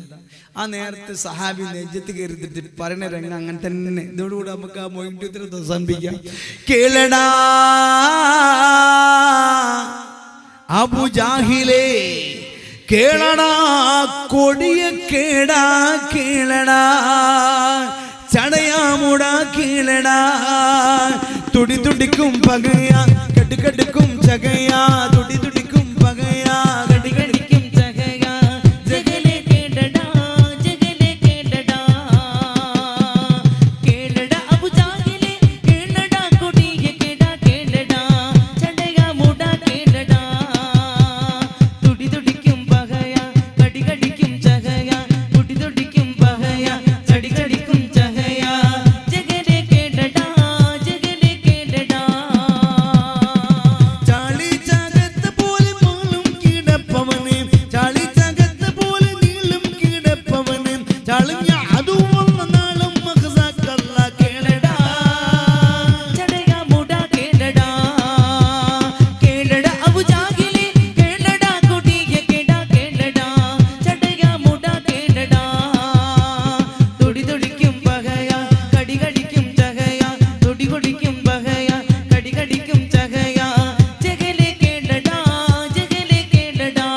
ആ നേരത്തെ സഹാബി നെഞ്ചത്ത് കയറിയിട്ട് പറയണ രംഗം അങ്ങനെ തന്നെ. ഇതോടുകൂടെ നമുക്ക് ആ മൊയ്‌നുദ്ദീനെ അവസാനിപ്പിക്കാം. കേളടാ അബൂജാഹിലേ, കേളടാ കൊടിയ കേടാ, കേളടാ ചടയാമുടാ, കേളടാ തുടി തുടിക്കും പകയാ, കടുകടുക്കും ചകയാ, തുടി തുടിക്കും പകയാ, കടികടിക്കും ചകയാ, ജഗലേ കേടടാ, ജഗലേ കേടടാ. കേളടാ അബൂജാഹിലേ, കേളടാ കൊടിയ കേടാ, കേളടാ ചടയാമുടാ, കേളടാ തുടി തുടിക്കും പകയാ, കടികടിക്കും ചകയാ, തുടി തുടിക്കും പകയാ, ചടികടിക്കും ചകയാ, ജഗലേ കേടടാ, ജഗലേ കേടടാ. ചാളി ചകത്ത് പോലെ പോലും കിടപ്പവനെ, ചാളി ചകത്ത് പോലെ നീളും കിടപ്പവനെ, ചാളിഞ്ഞ അതുവന്ന നാളും മഖസാക്കല്ല, കേളടാ ചടയാമുടാ, കേളടാ. കേളടാ അബൂജാഹിലേ, കേളടാ കൊടിയ കേടാ, കേളടാ ചടയാമുടാ, കേളടാ തുടി തുടിക്കും പകയാ, കടികടിക്കും ചകയാ, തുടി കുടിക്കും പകയാ, കടികടിക്കും ചകയാ, ജഗലേ കേളടാ, ജഗലേ കേളടാ.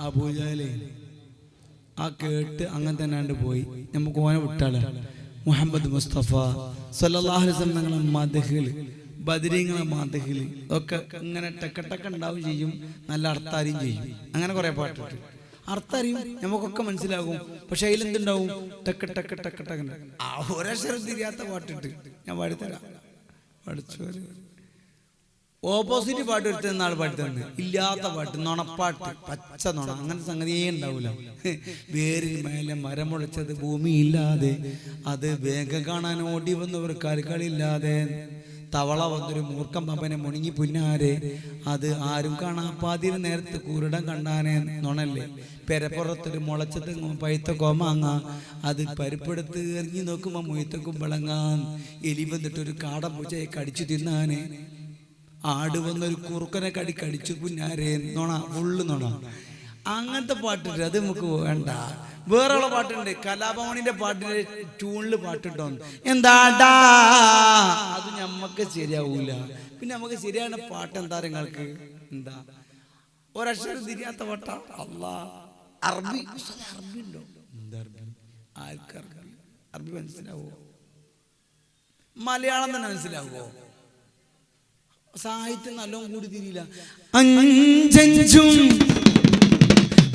അബൂജഹലേ ആ കേട്ട് അങ്ങനെ തന്നെ പോയി. നമുക്ക് ഓനെ വിട്ടാലോ? മുഹമ്മദ് മുസ്തഫ സല്ലല്ലാഹു അലൈഹി വസല്ലം തങ്ങളെ മദ്ഹില്, ബദരീങ്ങളെ മദ്ഹില് ഒക്കെ ഇങ്ങനെ ടക്ക ഉണ്ടാവും ചെയ്യും, നല്ല അർത്ഥറിയും ചെയ്യും. അങ്ങനെ കുറെ പാട്ടിട്ട് അർത്ഥറിയും, നമുക്കൊക്കെ മനസ്സിലാകും. പക്ഷെ അതിലെന്തുണ്ടാവും? ടക്ക് ടക്ക് ടക്ക് ടക്ക് ആ ഒരക്ഷരം തിരിയാത്ത പാട്ടിട്ട് ഞാൻ പാടിത്തരാം. പഠിച്ചു ഓപ്പോസിറ്റ് പാട്ട് എടുത്ത നാൾ പാട്ട് തന്നെ ഇല്ലാത്ത പാട്ട്, നുണപ്പാട്ട്, പച്ച നുണ, അങ്ങനത്തെ സംഗതിയേ ഉണ്ടാവൂല. വേരിൽ മേലെ മരം മുളച്ചത് ഭൂമിയില്ലാതെ, അത് വേഗം കാണാൻ ഓടി വന്നവർ കരുക്കളില്ലാതെ, തവള വന്നൊരു മൂർഖം പമ്പനെ മുണുങ്ങി പുന്നാരെ അത് ആരും കാണാപ്പാതിര നേരത്ത് കൂരിടം കണ്ടാനേ നുണല്ലേ. പെരപ്പുറത്തൊരു മുളച്ചത്ത് പഴുത്ത കോമാങ്ങ അത് പരിപ്പെടുത്ത് എറിഞ്ഞു നോക്കുമ്പോ മുയത്ത കുമ്പളങ്ങാൻ. എലി വന്നിട്ടൊരു കാടൻ പൂച്ചയെ കടിച്ചു തിന്നാനെ. ആട് വന്നൊരു കുറുക്കനെ കടിച്ചു പുന്നാരെ നുണ ഫുള്ള് നുണ. അങ്ങനത്തെ പാട്ടുണ്ട്, അത് നമുക്ക് വേണ്ട. വേറെയുള്ള പാട്ടുണ്ട്, കലാഭവനിന്റെ പാട്ടിന്റെ ട്യൂണില് പാട്ടുണ്ടോ എന്താടാ, അത് ഞമ്മക്ക് ശരിയാവൂല. പിന്നെ നമുക്ക് ശരിயான പാട്ട് എന്താ നിങ്ങൾക്ക്? എന്താ ഒരക്ഷരം തിരിയാത്ത പാട്ട? അല്ലാ, അറബി അറബി ഉണ്ടോ? എന്താ അറബി? ആർക്കറബി? അറബി മനസ്സിലാവോ? മലയാളം തന്നെ മനസ്സിലാവോ? സാഹിത്യം നല്ലോണം കൂടി തിരിയില്ല. അഞ്ചഞ്ചും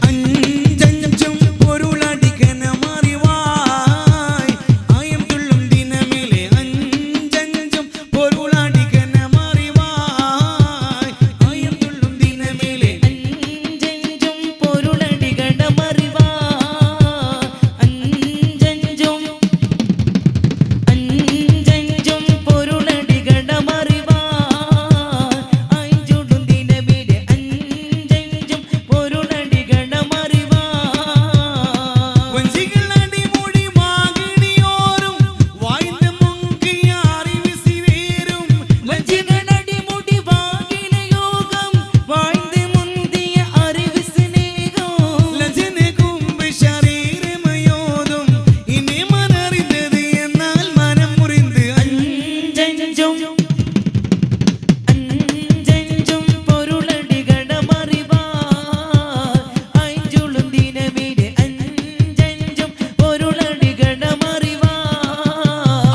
അഞ്ചഞ്ചും പൊരുളടിക്കന മാറിവായ് ആയം തുള്ളും ദിനമിലെ അഞ്ചഞ്ചും പൊരുളടിക്കന മാറിവായ് ആയം തുള്ളും ദിനമിലെ അഞ്ചഞ്ചും പൊരുളടികട മറിവാ അഞ്ചഞ്ചും അഞ്ചഞ്ചും പൊരുളടികട മറിവാ ആയിഞ്ചുടും ദിനമിലെ അഞ്ചഞ്ചും പൊരുളടികട മറിവാ വഞ്ചികളടി മുടി മാകിണിയോരും വായിന്റെ മുങ്കിയ അറിവിസിവേരും വഞ്ചികളടി മുടി വാകിലയോഗം വായ്ந்து മുന്തിയ അറിവ് സ്നേഹം ലജനെ കുമ്പ് ശരീരമയോതും ഇനി മനറിഞ്ഞത് എന്നാൽ മനം മുറിந்து അഞ്ചഞ്ചും അഞ്ചഞ്ചും പൊരുളടികട മറിവാ അഞ്ചുളും ദിനമിലെ അഞ്ചഞ്ചും പൊരുളടികട മറിവാ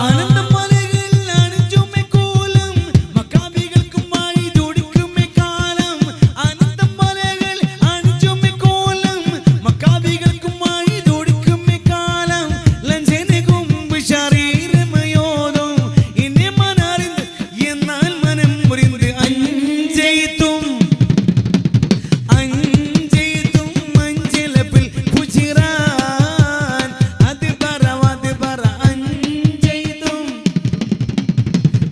ആനന്ദമലകൾ അണിഞ്ചുമേ കോലം മക്കാബികൾക്കുമായി ജോഡിക്കുമേ കാലം. ആനന്ദമലകൾ അണിഞ്ചുമേ കോലം മക്കാബികൾക്കുമായി ജോഡിക്കുമേ കാലം. ലഞ്ചനെ കുമ്പ് ശരീരമയോതും ഇനി മനറിഞ്ഞ് എന്നാൽ മനം മുറിந்து അഞ്ചെയ്ത്തും അഞ്ചെയ്ത്തും മഞ്ചലപ്പിൽ കുച്ചിറാൻ അത് പറ അഞ്ചെയ്ത്തും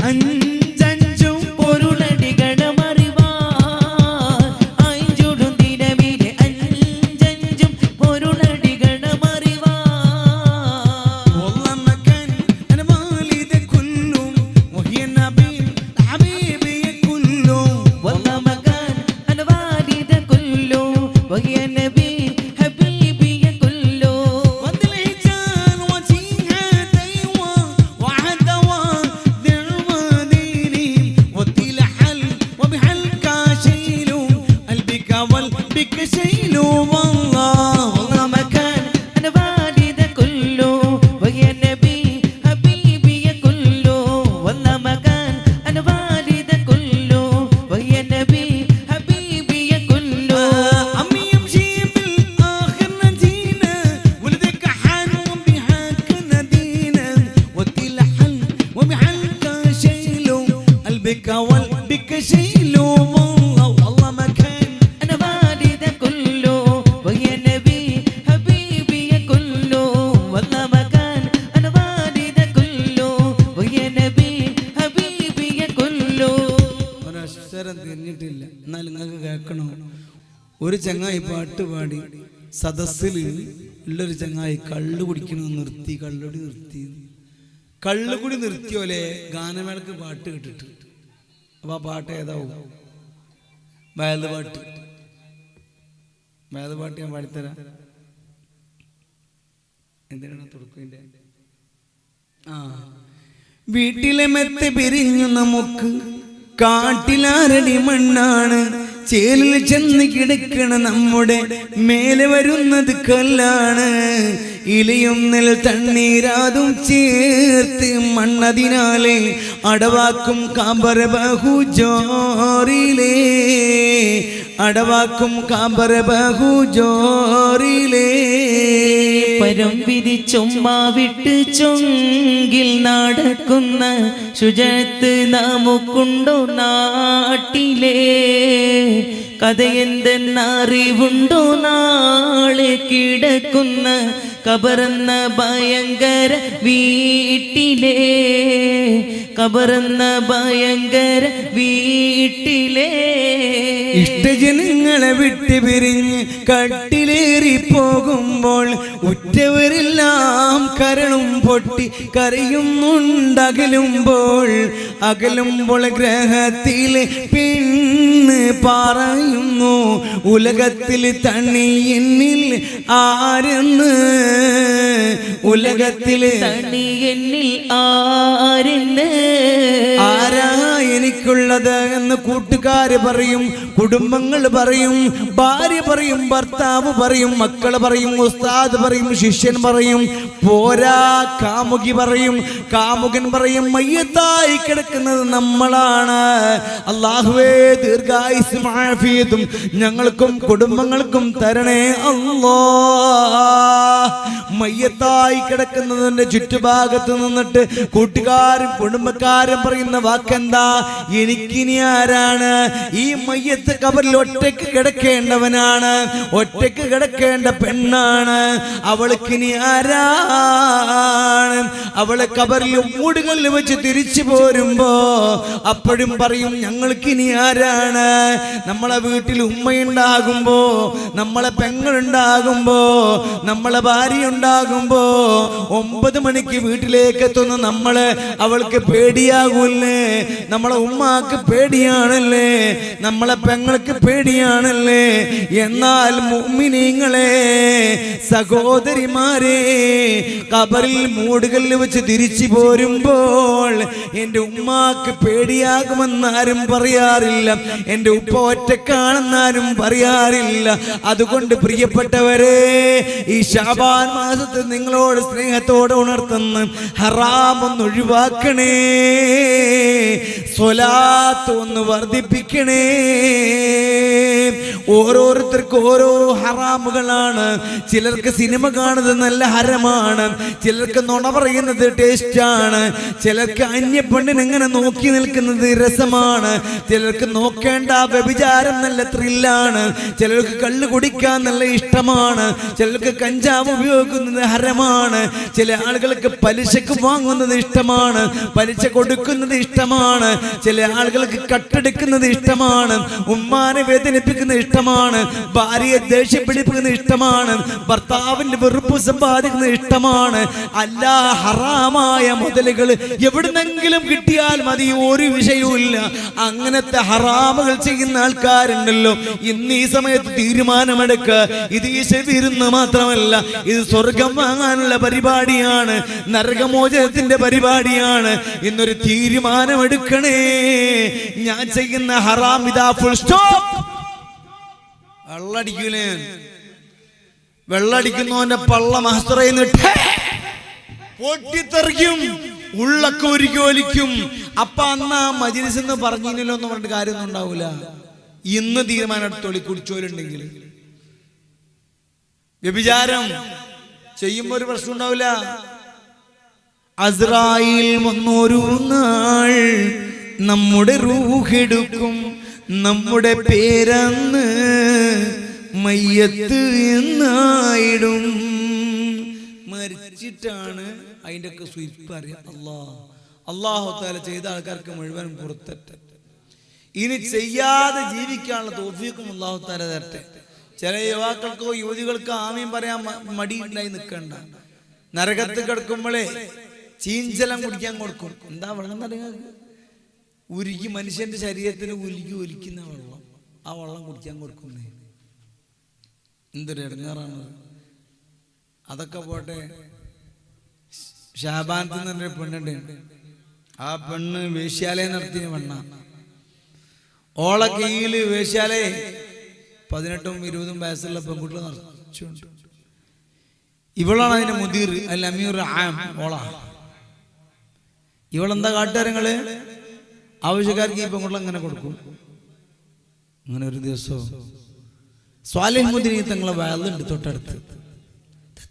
അഞ്ചഞ്ചും പൊരുളടികട മറിവാ അഞ്ചുടും ദിനമിലെ അഞ്ചഞ്ചും പൊരുളടികട മറിവാ والله ما كان انا مالي ده كله وهي النبي حبيبي كله. والله ما كان أنا والد كله وهي نبي حبيبي كله ود الهجان وجيها ديوة وعدوى درما ديني ودي لحل وبحلك شيلو قلبك والبك شيلو. والله والله ما كان أنا والد كله وهي نبي حبيبي كله والله ما كان أنا والد كله وهي نبي حبيبي كله عمي يمشي بالآخر ندينا ولدك حلو بحق ندينا ودي لحل وبحلك شيلو قلبك والبك شيلو. والله ما كان أنا والد كله وهي نبي حبيبي كله والله ما كان أنا والد كله وهي نبي حبيبي كله ഒരക്ഷരം തിരിഞ്ഞിട്ടില്ല, എന്നാൽ നിങ്ങൾക്ക് കേൾക്കണോ? ഒരു ചങ്ങായി പാട്ട് പാടി സദസ്സിൽ ഉള്ളൊരു ചങ്ങായി കള്ളു കുടിക്കണമെന്ന് നിർത്തി. കള്ളുകുടി നിർത്തിയോലെ ഗാനമേളക്ക് പാട്ട് കേട്ടിട്ട്. അപ്പൊ ആ പാട്ട് ഏതാവും? വയത് പാട്ട് ഞാൻ പാടിത്തരാം. എന്തിനാണ് തുടക്കതിന്റെ? വീട്ടിലെ മെത്തെ പിരിഞ്ഞു നമുക്ക് കാട്ടിലാരടി മണ്ണാണ്. ചേലിൽ ചെന്ന് കിടക്കണ നമ്മുടെ മേലെ വരുന്നത് കല്ലാണ്. ഇലയൊന്നിൽ തണ്ണീരാതും ചേർത്ത് മണ്ണതിനാലെ അടവാക്കും കാമ്പര ബഹുജോറിലേ അടവാക്കും കാമ്പര ബഹുജോറിലേ. പരം വിധിച്ചുമ്മാ വിട്ട് ചൊങ്കിൽ നടക്കുന്ന ശുചിത്വ നമുക്കുണ്ടോ നാട്ടിലെ? കഥയെന്തെന്നറിവുണ്ടോ നാളെ കിടക്കുന്ന കബറെന്ന ഭയങ്കര വീട്ടിലെ കബറെന്ന ഭയങ്കര വീട്ടിലെ ഇഷ്ടജനങ്ങളെ വിട്ട് പിരിഞ്ഞ് കട്ടിലേറി പോകുമ്പോൾ ഉറ്റവരെല്ലാം കരളും പൊട്ടി കരയുന്നുണ്ടകലുമ്പോൾ ഗ്രഹത്തിലെ പെണ്ണ് പറയുന്നു ഉലകത്തിൽ തണ്ണി എന്നിൽ ആരെന്ന് ഉലകത്തിൽ തണ്ണി എന്നിൽ ആരെന്ന് ആരാ എനിക്കുള്ളത് എന്ന് കൂട്ടുകാര് പറയും, കുടുംബങ്ങൾ പറയും, ഭാര്യ പറയും, ഭർത്താവ് പറയും, മക്കള് പറയും, ഉസ്താദ് പറയും, ശിഷ്യൻ പറയും, പോരാ കാമുകി പറയും, കാമുകൻ പറയും, മയ്യത്തായി കിടക്കുന്നത് നമ്മളാണ്. അല്ലാഹുവേ ദീർഘായുസ്സും ആഫിയത്തും ഞങ്ങൾക്കും കുടുംബങ്ങൾക്കും തരണേ അല്ലാഹ്. മയ്യത്തായി കിടക്കുന്നതിന്റെ ചുറ്റുഭാഗത്ത് നിന്നിട്ട് കൂട്ടുകാരും കുടുംബക്കാരും പറയുന്ന വാക്കെന്താ? എനിക്കിനി ആരാണ്? ഈ മയ്യത്ത് കബറിൽ ഒറ്റയ്ക്ക് കിടക്കേണ്ടവനാണ്, ഒറ്റയ്ക്ക് കിടക്കേണ്ട പെണ്ണാണ്. അവൾക്കിനി ആരാണ്? അവളെ കബറിൽ മൂടുകളിൽ വെച്ച് തിരിച്ചു പോരുമ്പോ അപ്പോഴും പറയും ഞങ്ങൾക്കിനി ആരാണ്? നമ്മളെ വീട്ടിൽ ഉമ്മയുണ്ടാകുമ്പോ, നമ്മളെ പെങ്ങളുണ്ടാകുമ്പോ, നമ്മളെ ഭാര്യ ഉണ്ടാകുമ്പോ 9 മണിക്ക് വീട്ടിലേക്ക് എത്തുന്ന നമ്മള് അവൾക്ക് പേടിയാകൂല്ലേ? നമ്മളെ ഉമ്മാക്ക് പേടിയാണല്ലേ? നമ്മളെ പെങ്ങൾക്ക് പേടിയാണല്ലേ? എന്നാൽ മുഅ്മിനീങ്ങളെ, സഹോദരിമാരെ, കബറിൽ മൂടുകളിൽ വെച്ച് തിരിച്ചു പോരുമ്പോൾ എൻ്റെ ഉമ്മാക്ക് പേടിയാകുമെന്നാരും പറയാറില്ല, എൻ്റെ ഉപ്പ ഒറ്റക്കാണെന്നാരും പറയാറില്ല. അതുകൊണ്ട് പ്രിയപ്പെട്ടവരെ, ഈ ശഅബാൻ മാസത്തിൽ നിങ്ങളോട് സ്നേഹത്തോടെ ഉണർത്തുന്ന ഹറാമൊന്ന് ഒഴിവാക്കണേ, സ്വലാത്ത് ഒന്ന് വർദ്ധിപ്പിക്കണേ. ഓരോരുത്തർക്കും ഓരോ ഹറാമുകളാണ്. ചിലർക്ക് സിനിമ കാണുന്നത് നല്ല ഹരമാണ്, ചിലർക്ക് നുണ പറയുന്നത് ടേസ്റ്റാണ്, ചിലർക്ക് അന്യപ്പെണ്ണിന് എങ്ങനെ നോക്കി നിൽക്കുന്നത് രസമാണ്, ചിലർക്ക് നോക്കേണ്ട വ്യഭിചാരം നല്ല ത്രില്ലാണ്, ചിലർക്ക് കള്ള് കുടിക്കാൻ നല്ല ഇഷ്ടമാണ്, ചിലർക്ക് കഞ്ചാവ് ഉപയോഗിക്കുന്നത് ഹരമാണ്, ചില ആളുകൾക്ക് പലിശക്ക് വാങ്ങുന്നത് ഇഷ്ടമാണ്, പലിശ കൊടുക്കുന്നത് ഇഷ്ടമാണ്, ചില ആളുകൾക്ക് കട്ടെടുക്കുന്നത് ഇഷ്ടമാണ്, ഉമ്മാനെ വേദനിപ്പിക്കുന്നത് ഇഷ്ടമാണ്, ഭാര്യയെ ദേഷ്യം പിടിപ്പിക്കുന്നത് ഇഷ്ടമാണ്, ഭർത്താവിന്റെ വെറുപ്പ് സമ്പാദിക്കുന്നത് ഇഷ്ടമാണ്. അല്ലാ ഹറാമായ മുതലുകൾ എവിടുന്നെങ്കിലും കിട്ടിയാൽ മതി, ഒരു വിഷയവുമില്ല. അങ്ങനത്തെ ഹറാമുകൾ ചെയ്യുന്ന ആൾക്കാരുണ്ടല്ലോ, ഇന്ന് ഈ സമയത്ത് തീരുമാനമെടുക്കുക. ഇത് ഈ ശരീരുന്ന് മാത്രമല്ല, ഇത് സ്വർഗം വാങ്ങാനുള്ള പരിപാടിയാണ്, നരകമോചനത്തിന്റെ പരിപാടിയാണ്. ഇന്നൊരു തീരുമാനമെടുക്കണേ. ഞാൻ ചെയ്യുന്ന ഹറാം ഇതാ, ഫുൾ സ്റ്റോപ്പ്. വെള്ളടിക്കൂലേ? വെള്ളടിക്കുന്നവന്റെ പള്ള മഹസ്തറയിന്നിട്ട് പൊട്ടിത്തെറിക്കും, ഉള്ളൊക്കെ ഒലിക്കും. അപ്പൊ അന്ന് ആ മജ്‌ലിസ് എന്ന് പറഞ്ഞില്ലല്ലോ എന്ന് പറഞ്ഞിട്ട് കാര്യമൊന്നും ഉണ്ടാവൂല. ഇന്ന് തീരുമാനം എടുത്തോളി, കുടിച്ചോലുണ്ടെങ്കിൽ. വ്യഭിചാരം ചെയ്യുമ്പോ ഒരു പ്രശ്നം ഉണ്ടാവില്ല. അസ്രായിൽ വന്നൊരു നാൾ നമ്മുടെ റൂഹെടുക്കും, നമ്മുടെ പേരന്ന് മയ്യത്ത് എന്നായിടും. മരിച്ചിട്ടാണ് അതിൻ്റെ ഒക്കെ സ്വീപ്പ് അറിയാം. അല്ലാഹു തആല ചെയ്ത ആൾക്കാർക്ക് മുഴുവൻ പുറത്തട്ടെ. ഇനി ചെയ്യാതെ ജീവിക്കാനുള്ള തൗഫീഖും അല്ലാഹു തആല തരട്ടെ. ചില യുവാക്കൾക്കോ യുവതികൾക്കോ ആമീൻ പറയാൻ മടി ഉണ്ടായി നിൽക്കണ്ട. നരകത്ത് കിടക്കുമ്പോഴേ ചീഞ്ചലം കുടിക്കാൻ കൊടുക്കും. എന്താ വെള്ളം തടയുക? ഉരുകി മനുഷ്യന്റെ ശരീരത്തിന് ഒലിക്കുന്ന വെള്ളം, ആ വെള്ളം കുടിക്കാൻ കൊടുക്കുന്നേ. എന്തൊരു ഇടങ്ങാറാണ്. അതൊക്കെ പോട്ടെ, ഷാബാനത്ത് എന്നൊരു പെണ്ണുണ്ട്. ആ പെണ്ണ് വേശ്യാലയം നടത്തിയ പെണ്ണ. ഓളെ കീഴില് വേശ്യാലയെ 18ഉം 20ഉം വയസ്സുള്ള പെൺകുട്ടികൾ നിറച്ചുണ്ട്. ഇവളാണ് അതിന്റെ മുദീർ, അൽ അമീർ ആം. ഓളാ ഇവളെന്താ കാട്ടുകാരങ്ങള്? ആവശ്യക്കാർക്ക് ഈ പെൺകുട്ടികൾ അങ്ങനെ കൊടുക്കും. അങ്ങനെ ഒരു ദിവസം സ്വാലിഹ് മുദ്രീ തങ്ങളെ വയലുണ്ട് തൊട്ടടുത്ത്.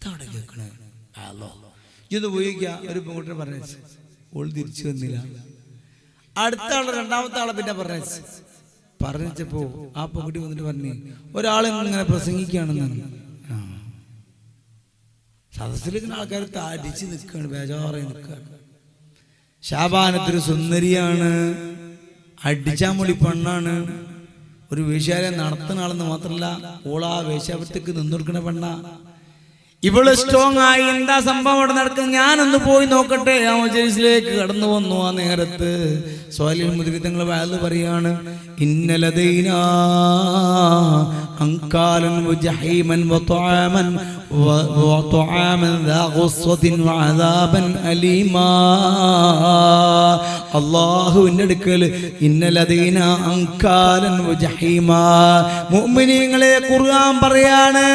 കേൾക്കണേ, ഇത് ഉപയോഗിക്കുക. ഒരു പെൺകുട്ടിനെ പറഞ്ഞു, ഓൾ തിരിച്ചു വന്നില്ല. അടുത്ത ആള്, രണ്ടാമത്തെ ആളെ പിന്നെ പറഞ്ഞപ്പോ ആ പെൺകുട്ടി വന്നിട്ട് പറഞ്ഞു, ഒരാളെ ഇങ്ങനെ പ്രസംഗിക്കുകയാണെന്ന്. സദസ്സിലിരിക്കുന്ന ആൾക്കാർ താടിച്ച് നിൽക്കുകയാണ്, ബേജാറായി നിൽക്കുകയാണ്. ഷാബാനത്തൊരു സുന്ദരിയാണ്, അടിച്ചാമൊളി പെണ്ണാണ്, ഒരു വേശ്യാലയം നടത്തുന്ന ആളെന്ന് മാത്രമല്ല ഓളാ വേശ്യാപത്തേക്ക് നിന്നൊടുക്കണ പെണ്ണ. ഇവള് സ്ട്രോങ് ആയി. എന്താ സംഭവം അവിടെ നടക്കുന്നത്? ഞാനൊന്ന് പോയി നോക്കട്ടെ. ആ മജ്‌ലിസിലേക്ക് കടന്നു വന്നു. ആ നേരത്ത് സ്വാലിഹ് മുദ്രി തങ്ങൾ വഅദ് പറയാണ്, ഇന്നലദൈനാ അൻകാലൻ വജഹീമൻ വതആമൻ വതആമൻ ദാ ഗുസ്വതിൻ വഅദാബൻ അലീമാ. അല്ലാഹുവിന്റെ അടുക്കൽ ഇന്നലദൈനാ അൻകാലൻ വജഹീമാ, മുഅ്മിനീങ്ങളെ ഖുർആൻ പറയാണ്,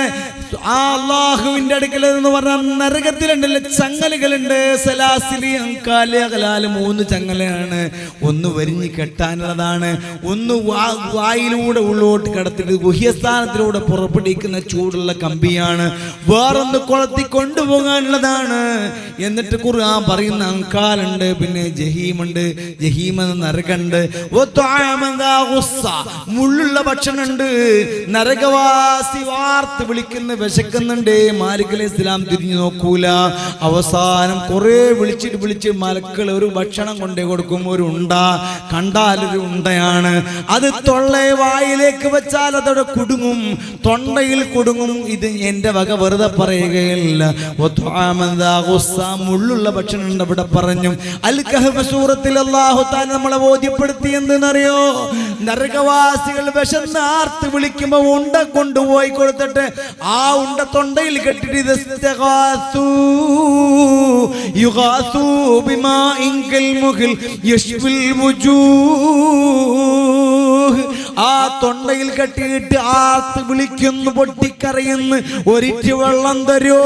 ആ അല്ലാഹുവിന്റെ അടുക്കൽ എന്ന് പറഞ്ഞാൽ നരകത്തിലുണ്ടല്ലോ ചങ്ങലുകളുണ്ട്. സലാസിലി അൻകാലി അഗ്ലാൽ, 3 ചങ്ങലയാണ്. ഒന്ന് വരിഞ്ഞ് കെട്ടാനുള്ളതാണ്, ഒന്ന് വായിലൂടെ ഉള്ളോട്ട് കടത്തിട്ട് ഗുഹ്യസ്ഥാനത്തിലൂടെ പുറപ്പെടുവിക്കുന്ന ചൂടുള്ള കമ്പിയാണ്, വേറൊന്ന് കൊളത്തി കൊണ്ടുപോകാനുള്ളതാണ്. എന്നിട്ട് ഖുർആൻ പറയുന്ന അൻകാലുണ്ട്, പിന്നെ ജഹീമുണ്ട്, ജഹീം എന്ന നരകമുണ്ട്, മുള്ളുള്ള ഭക്ഷണമുണ്ട്. നരകവാസി വാർത്ത് വിളിക്കുന്ന വിശക്കുന്നുണ്ട്. മാലിക് അലൈഹി ഇസ്ലാം തിരിഞ്ഞു നോക്കൂല. അവസാനം കുറെ വിളിച്ച് മലക്കൾ ഒരു ഭക്ഷണം കൊണ്ടേ കൊടുക്കും. ഒരു ഉണ്ട കണ്ടാലൊരു ഉണ്ടയാണ്. അത് തൊള്ളയെ വായിലേക്ക് വെച്ചാൽ അതോടെ കുടുങ്ങും, തൊണ്ടയിൽ കുടുങ്ങും. ഇത് എന്റെ വക വെറുതെ പറയുകയില്ല. മുള്ളുള്ള ഭക്ഷണം ഉണ്ട്. അവിടെ പറഞ്ഞു അൽ കഹ്ഫ് സൂറത്തിൽ അല്ലാഹു തആല നമ്മളെ ബോധ്യപ്പെടുത്തി എന്തെന്നറിയോ? നരകവാസികൾ വിശന്ന് ആർത്ത് വിളിക്കുമ്പോ ഉണ്ട കൊണ്ടുപോയി കൊടുത്തിട്ട് ആ ഉണ്ട തൊണ്ടയിൽ കെട്ടിട്ട് ആ തൊണ്ടയിൽ കെട്ടിയിട്ട് ആർത്ത് വിളിക്കുന്നു, പൊട്ടിക്കരയുന്നു, ഒരിറ്റ് വെള്ളം തരോ.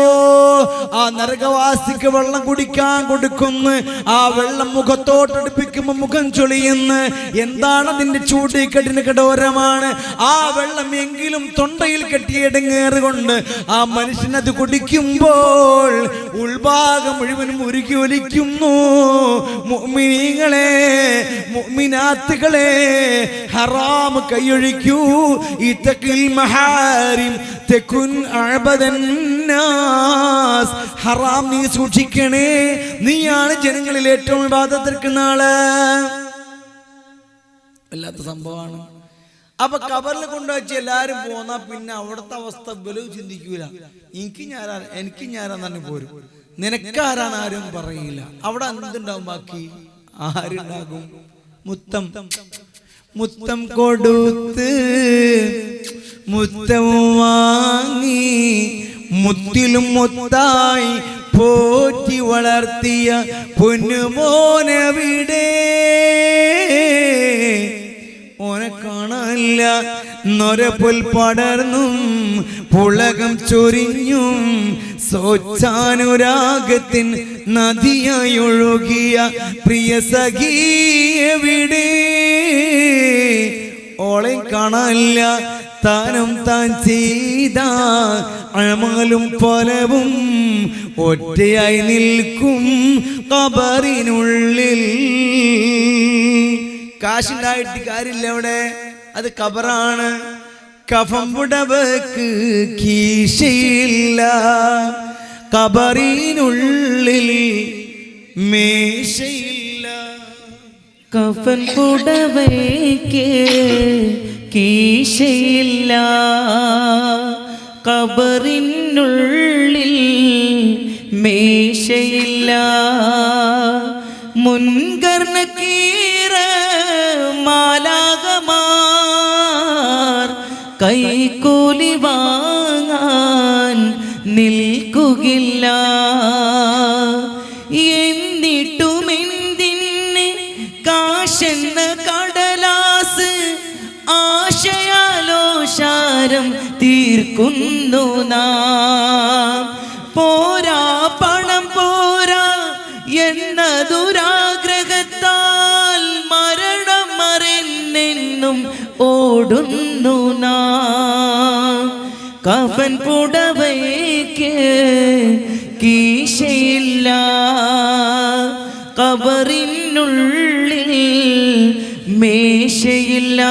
ആ നരകവാസിക്ക് വെള്ളം കുടിക്കാൻ കൊടുക്കുന്നു. ആ വെള്ളം മുഖത്തോട്ടടുപ്പിക്കുമ്പോ മുഖം ചൊളിയുന്നു. എന്താണ് അതിന്റെ ചൂട്? കഠിന കഠോരമാണ്. ആ വെള്ളം എങ്കിലും തൊണ്ടയിൽ കെട്ടിയിടങ്ങേറ് കൊണ്ട് ആ മനുഷ്യനത് കുടിക്കുമ്പോൾ ഉൾഭാഗം മുഴുവനും ഉരുകി ഒലിക്കുന്നു. മുഅ്മിനീങ്ങളെ, മുഅ്മിനാത്തുകളെ, ഹറാം കൈയൊഴിക്കൂ. ഇത്തഖിൽ മഹാരിം തകുൻ അഅബദൻ നാസ്. ഹറാം നീ സൂക്ഷിക്കണേ, നീയാണ് ജനങ്ങളിൽ ഏറ്റവും ഇബാദത്ത് എടുക്കുന്ന ആള്. വല്ലാത്ത സംഭവമാണ്. അപ്പൊ കബറിൽ കൊണ്ടുവച്ച് എല്ലാരും പോന്നാ പിന്നെ അവിടുത്തെ അവസ്ഥ ബലു ചിന്തിക്കൂല. എനിക്ക് ഞാനാന്ന് പോരും, നിനക്കാരാന്ന് ആരും പറയില്ല. അവിടെ എന്തുണ്ടാവും? ബാക്കി ആരുണ്ടാകും? മുത്തം കൊടുത്ത് മുത്തം വാങ്ങി മുത്തിലും മുത്തായി പോറ്റി വളർത്തിയ പൊന്നുമോനവിടെ ഓനെ കാണാനില്ല. നൊരപുൽ പടർന്നും പുളകം ചൊരിഞ്ഞും സ്വച്ഛാനുരാഗത്തിൻ നദിയായി ഒഴുകിയ പ്രിയ സഖിയെവിടെ? ഓളെ കാണാനില്ല. താനും താൻ ചെയ്ത അമലും ഫലവും ഒറ്റയായി നിൽക്കും ഖബറിനുള്ളിൽ. കാശുണ്ടായിട്ട് കാര്യമില്ല അവിടെ, അത് ഖബറാണ്. കഫം പുടവക്ക് കീശയില്ല, ഖബറിനുള്ളിൽ മേശയില്ല. കഫൻ പുടവയ്ക്ക് കീശയില്ല, ഖബറിനുള്ളിൽ മേശയില്ല. മുൻകർണ കീറ മാലാകമാർ കൈക്കൂലി വാങ്ങാൻ നിൽക്കുകില്ല. എന്നിട്ടും എന്തിന് കാശെന്ന കടലാസ് ആശയാലോശാരം തീർക്കുന്നു നാം. പോരാ പണം പോരാ എന്ന ദുരാഗ്രഹത്താൽ മരണം മറന്നെന്നും ഓടുന്നു നാം. കഫൻ പുടവയ്ക്ക് കീശയില്ല, ഖബറിനുള്ളിൽ മേശയില്ല.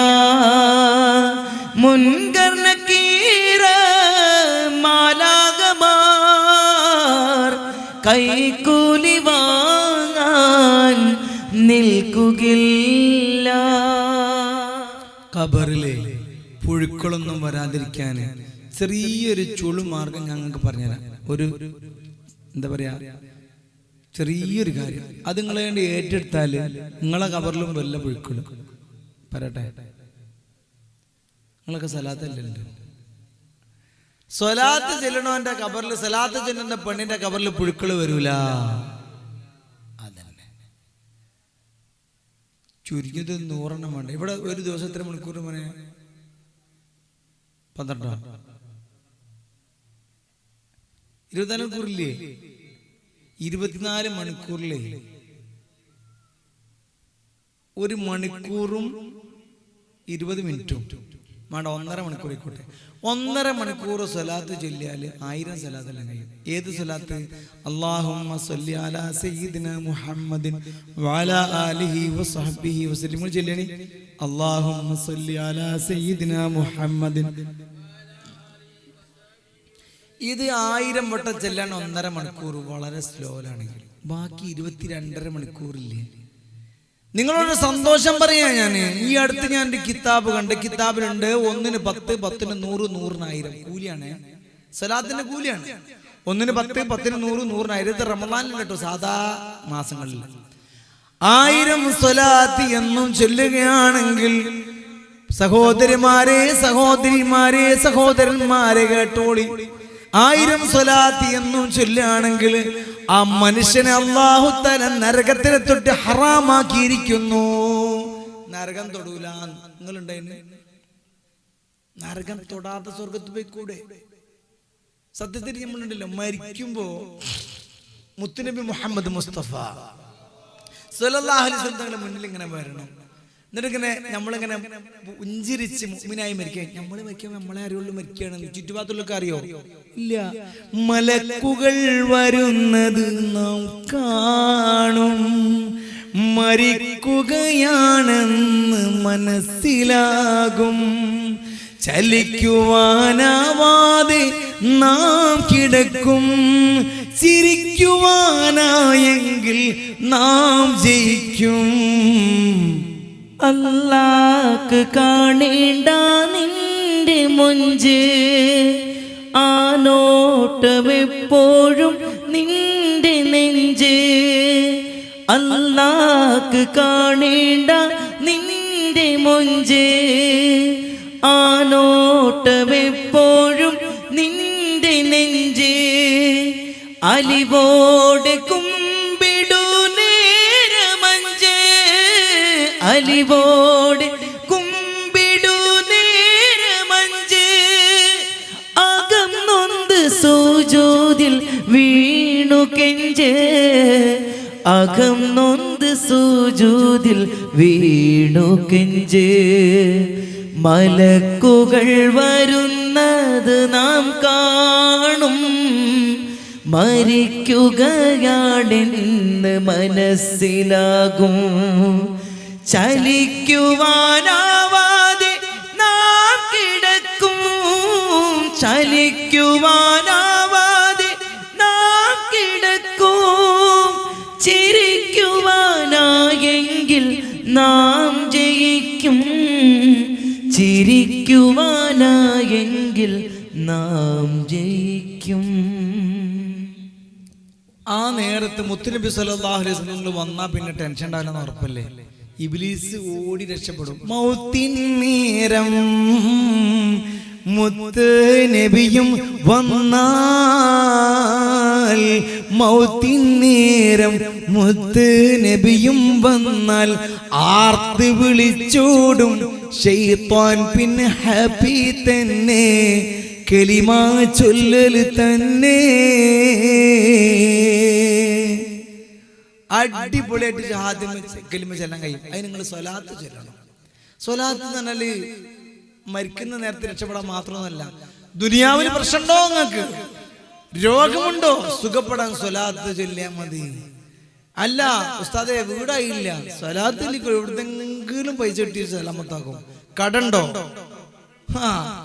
മുൻകർണ കീറ മാലാകമാർ കൈക്കൂലി വാങ്ങാൻ നിൽക്കുകയില്ല. ഖബറിലെ പുഴുക്കളൊന്നും വരാതിരിക്കാൻ ചെറിയൊരു ചുളുമാർഗം ഞങ്ങൾക്ക് പറഞ്ഞുതരാം. ഒരു എന്താ പറയാ, ചെറിയൊരു കാര്യം അത് നിങ്ങളെ വേണ്ടി ഏറ്റെടുത്താൽ നിങ്ങളെ ഖബറിലും വല്ല പുഴുക്കളും പറയട്ടെ. നിങ്ങളൊക്കെ സലാത്തല്ലല്ലോ. സ്വലാത്ത് ചെല്ലണവന്റെ ഖബറിൽ, സലാത്ത് ചെല്ലുന്ന പെണ്ണിന്റെ ഖബറിൽ പുഴുക്കൾ വരൂല. അതന്നെ ചുരുങ്ങിയത് 100 വേണ്ട. ഇവിടെ ഒരു ദിവസം എത്ര മണിക്കൂർ? 12 24 മണിക്കൂറില്ലേ? 24 മണിക്കൂറിലേ 1 മണിക്കൂറും 20 മിനിറ്റും വേണ്ട, 1.5 മണിക്കൂർ ആയിക്കോട്ടെ. 1.5 മണിക്കൂർ സ്വലാത്ത് ചൊല്ലിയാൽ 1000 സ്വലാത്തെല്ലാം കഴിയും. ഏത് സ്വലാത്ത്? അല്ലാഹുമ്മ സ്വല്ലി അലാ സയ്യിദിനാ മുഹമ്മദിൻ വഅലാ ആലിഹി വസഹ്ബിഹി വസല്ലം ചൊല്ലിയാണി. അല്ലാഹുമ്മ സ്വല്ലി അലാ സയ്യിദിനാ മുഹമ്മദിൻ. ഇത് 1000 വട്ടം ചെല്ലാൻ 1.5 മണിക്കൂർ വളരെ സ്ലോയിലാണെങ്കിൽ ബാക്കി 22.5 മണിക്കൂറില്ലേ? നിങ്ങളോട് സന്തോഷം പറയാ ഞാൻ. ഈ അടുത്ത് ഞാൻ ഒരു കിതാബ് കണ്ട്. കിതാബിലുണ്ട് 1-ന് 10, 10-ന് 100, 100-ന് 1000 കൂലിയാണ്. സലാത്തിന്റെ കൂലിയാണ്. 1-ന് 10, 10-ന് 100, 100-ന് 1000. ഇത് റമദാനിൽ കേട്ടോ, സാധാ മാസങ്ങളിൽ 1000 സ്വലാത്ത് എന്നും ചൊല്ലുകയാണെങ്കിൽ സഹോദരിമാരെ, സഹോദരിമാരെ, സഹോദരന്മാരെ കേട്ടോളി. 1000 സ്വലാത്ത് എന്നും ചൊല്ലുകയാണെങ്കിൽ ആ മനുഷ്യനെ അല്ലാഹു തആല നരകത്തിനെ തൊട്ട് ഹറാമാക്കിയിരിക്കുന്നു. നരകം തൊടൂല. നിങ്ങളുണ്ടായിന് നരകം തൊടാത്ത സ്വർഗത്ത് പോയിക്കൂടെ? സത്യത്തിൽ നമ്മളുണ്ടല്ലോ, മരിക്കുമ്പോ മുത്തുനബി മുഹമ്മദ് മുസ്തഫ സ്വല്ലല്ലാഹു അലൈഹി വസല്ലം തങ്ങളുടെ മുന്നിൽ ഇങ്ങനെ വരണം. എന്നിട്ടിങ്ങനെ നമ്മളിങ്ങനെ പുഞ്ചിരിച്ച് മുഅ്മിനായി മരിക്കുക. നമ്മൾ മരിക്കുമ്പോൾ നമ്മളെ അറിയുള്ളൂ മരിക്കുകയാണെന്ന്. ചുറ്റുപാടത്തുള്ളവർക്ക് അറിയോ? ഇല്ല. മലക്കുകൾ വരുന്നത് നാം കാണും, മരിക്കുകയാണെന്ന് മനസ്സിലാകും. ചലിക്കുവാനാവാതെ നാം കിടക്കും, ചിരിക്കുവാനായെങ്കിൽ നാം ജയിക്കും. അല്ലാഹ്ക്ക് കാണേണ്ട നിന്റെ മൊഞ്ച്, ആ നോട്ടമെപ്പോഴും നിന്റെ നെഞ്ച്. അല്ലാഹ്ക്ക് കാണേണ്ട നിന്റെ മൊഞ്ച്, ആ നോട്ടമെപ്പോഴും നിന്റെ നെഞ്ച്. അലിവോടെ കുമ്പിടു നേരമഞ്ച്, അലിവോടെ കുമ്പിടു നേരമഞ്ച്. അകം നൊന്ത് സുജൂദിൽ വീണു കെഞ്ച്, അകം നൊന്ത് സുജൂദിൽ വീണു കെഞ്ച്. മലക്കുകൾ വരുന്നത് നാം കാണും, മരിക്കുകയാണെന്ന് മനസ്സിലാകും. ചലിക്കുവാനാവാതെ നാം കിടക്കും, ചലിക്കുവാനാവാതെ നാം കിടക്കും. ചിരിക്കുവാനായെങ്കിൽ നാം ജയിക്കും, ചിരിക്കുവാനായെങ്കിൽ നാം ജയിക്കും. ആ നേരത്ത് മുത്തുനബി സല്ലല്ലാഹു അലൈഹി വസല്ലം വന്നാ പിന്നെ ടെൻഷൻ ഉണ്ടാവില്ലെന്ന് ഉറപ്പല്ലേ? ഇബ്ലീസ് ഓടി രക്ഷപ്പെടും. മൗത്തിൻ നേരം മുത്ത് നബിയും വന്നാൽ, മൗത്തിൻ നേരം മുത്ത് നബിയും വന്നാൽ ആർത്ത് വിളിച്ചോടും ശൈത്താൻ. പിന്നെ ഹാപ്പി തന്നെ, കലിമാ ചൊല്ലൽ തന്നെ. അടിപൊളിയായിട്ട് കലിമ ചൊല്ലാൻ കഴിയും. അതിന് നിങ്ങൾ സ്വലാത്ത് ചൊല്ലണം. സ്വലാത്ത് എന്ന് പറഞ്ഞാല് മരിക്കുന്ന നേരത്തെ രക്ഷപ്പെടാൻ മാത്രമൊന്നുമല്ല. ദുനിയാവിന് പ്രശ്നമുണ്ടോ, നിങ്ങൾക്ക് രോഗമുണ്ടോ, സുഖപ്പെടാൻ സ്വലാത്ത് ചൊല്ലിയാൽ മതി. അല്ല ഉസ്താദെ വീടായില്ല, സ്വലാത്തിൽ എവിടെങ്കിലും പൈസ കിട്ടി സലാമത്താക്കും. കടണ്ടോ?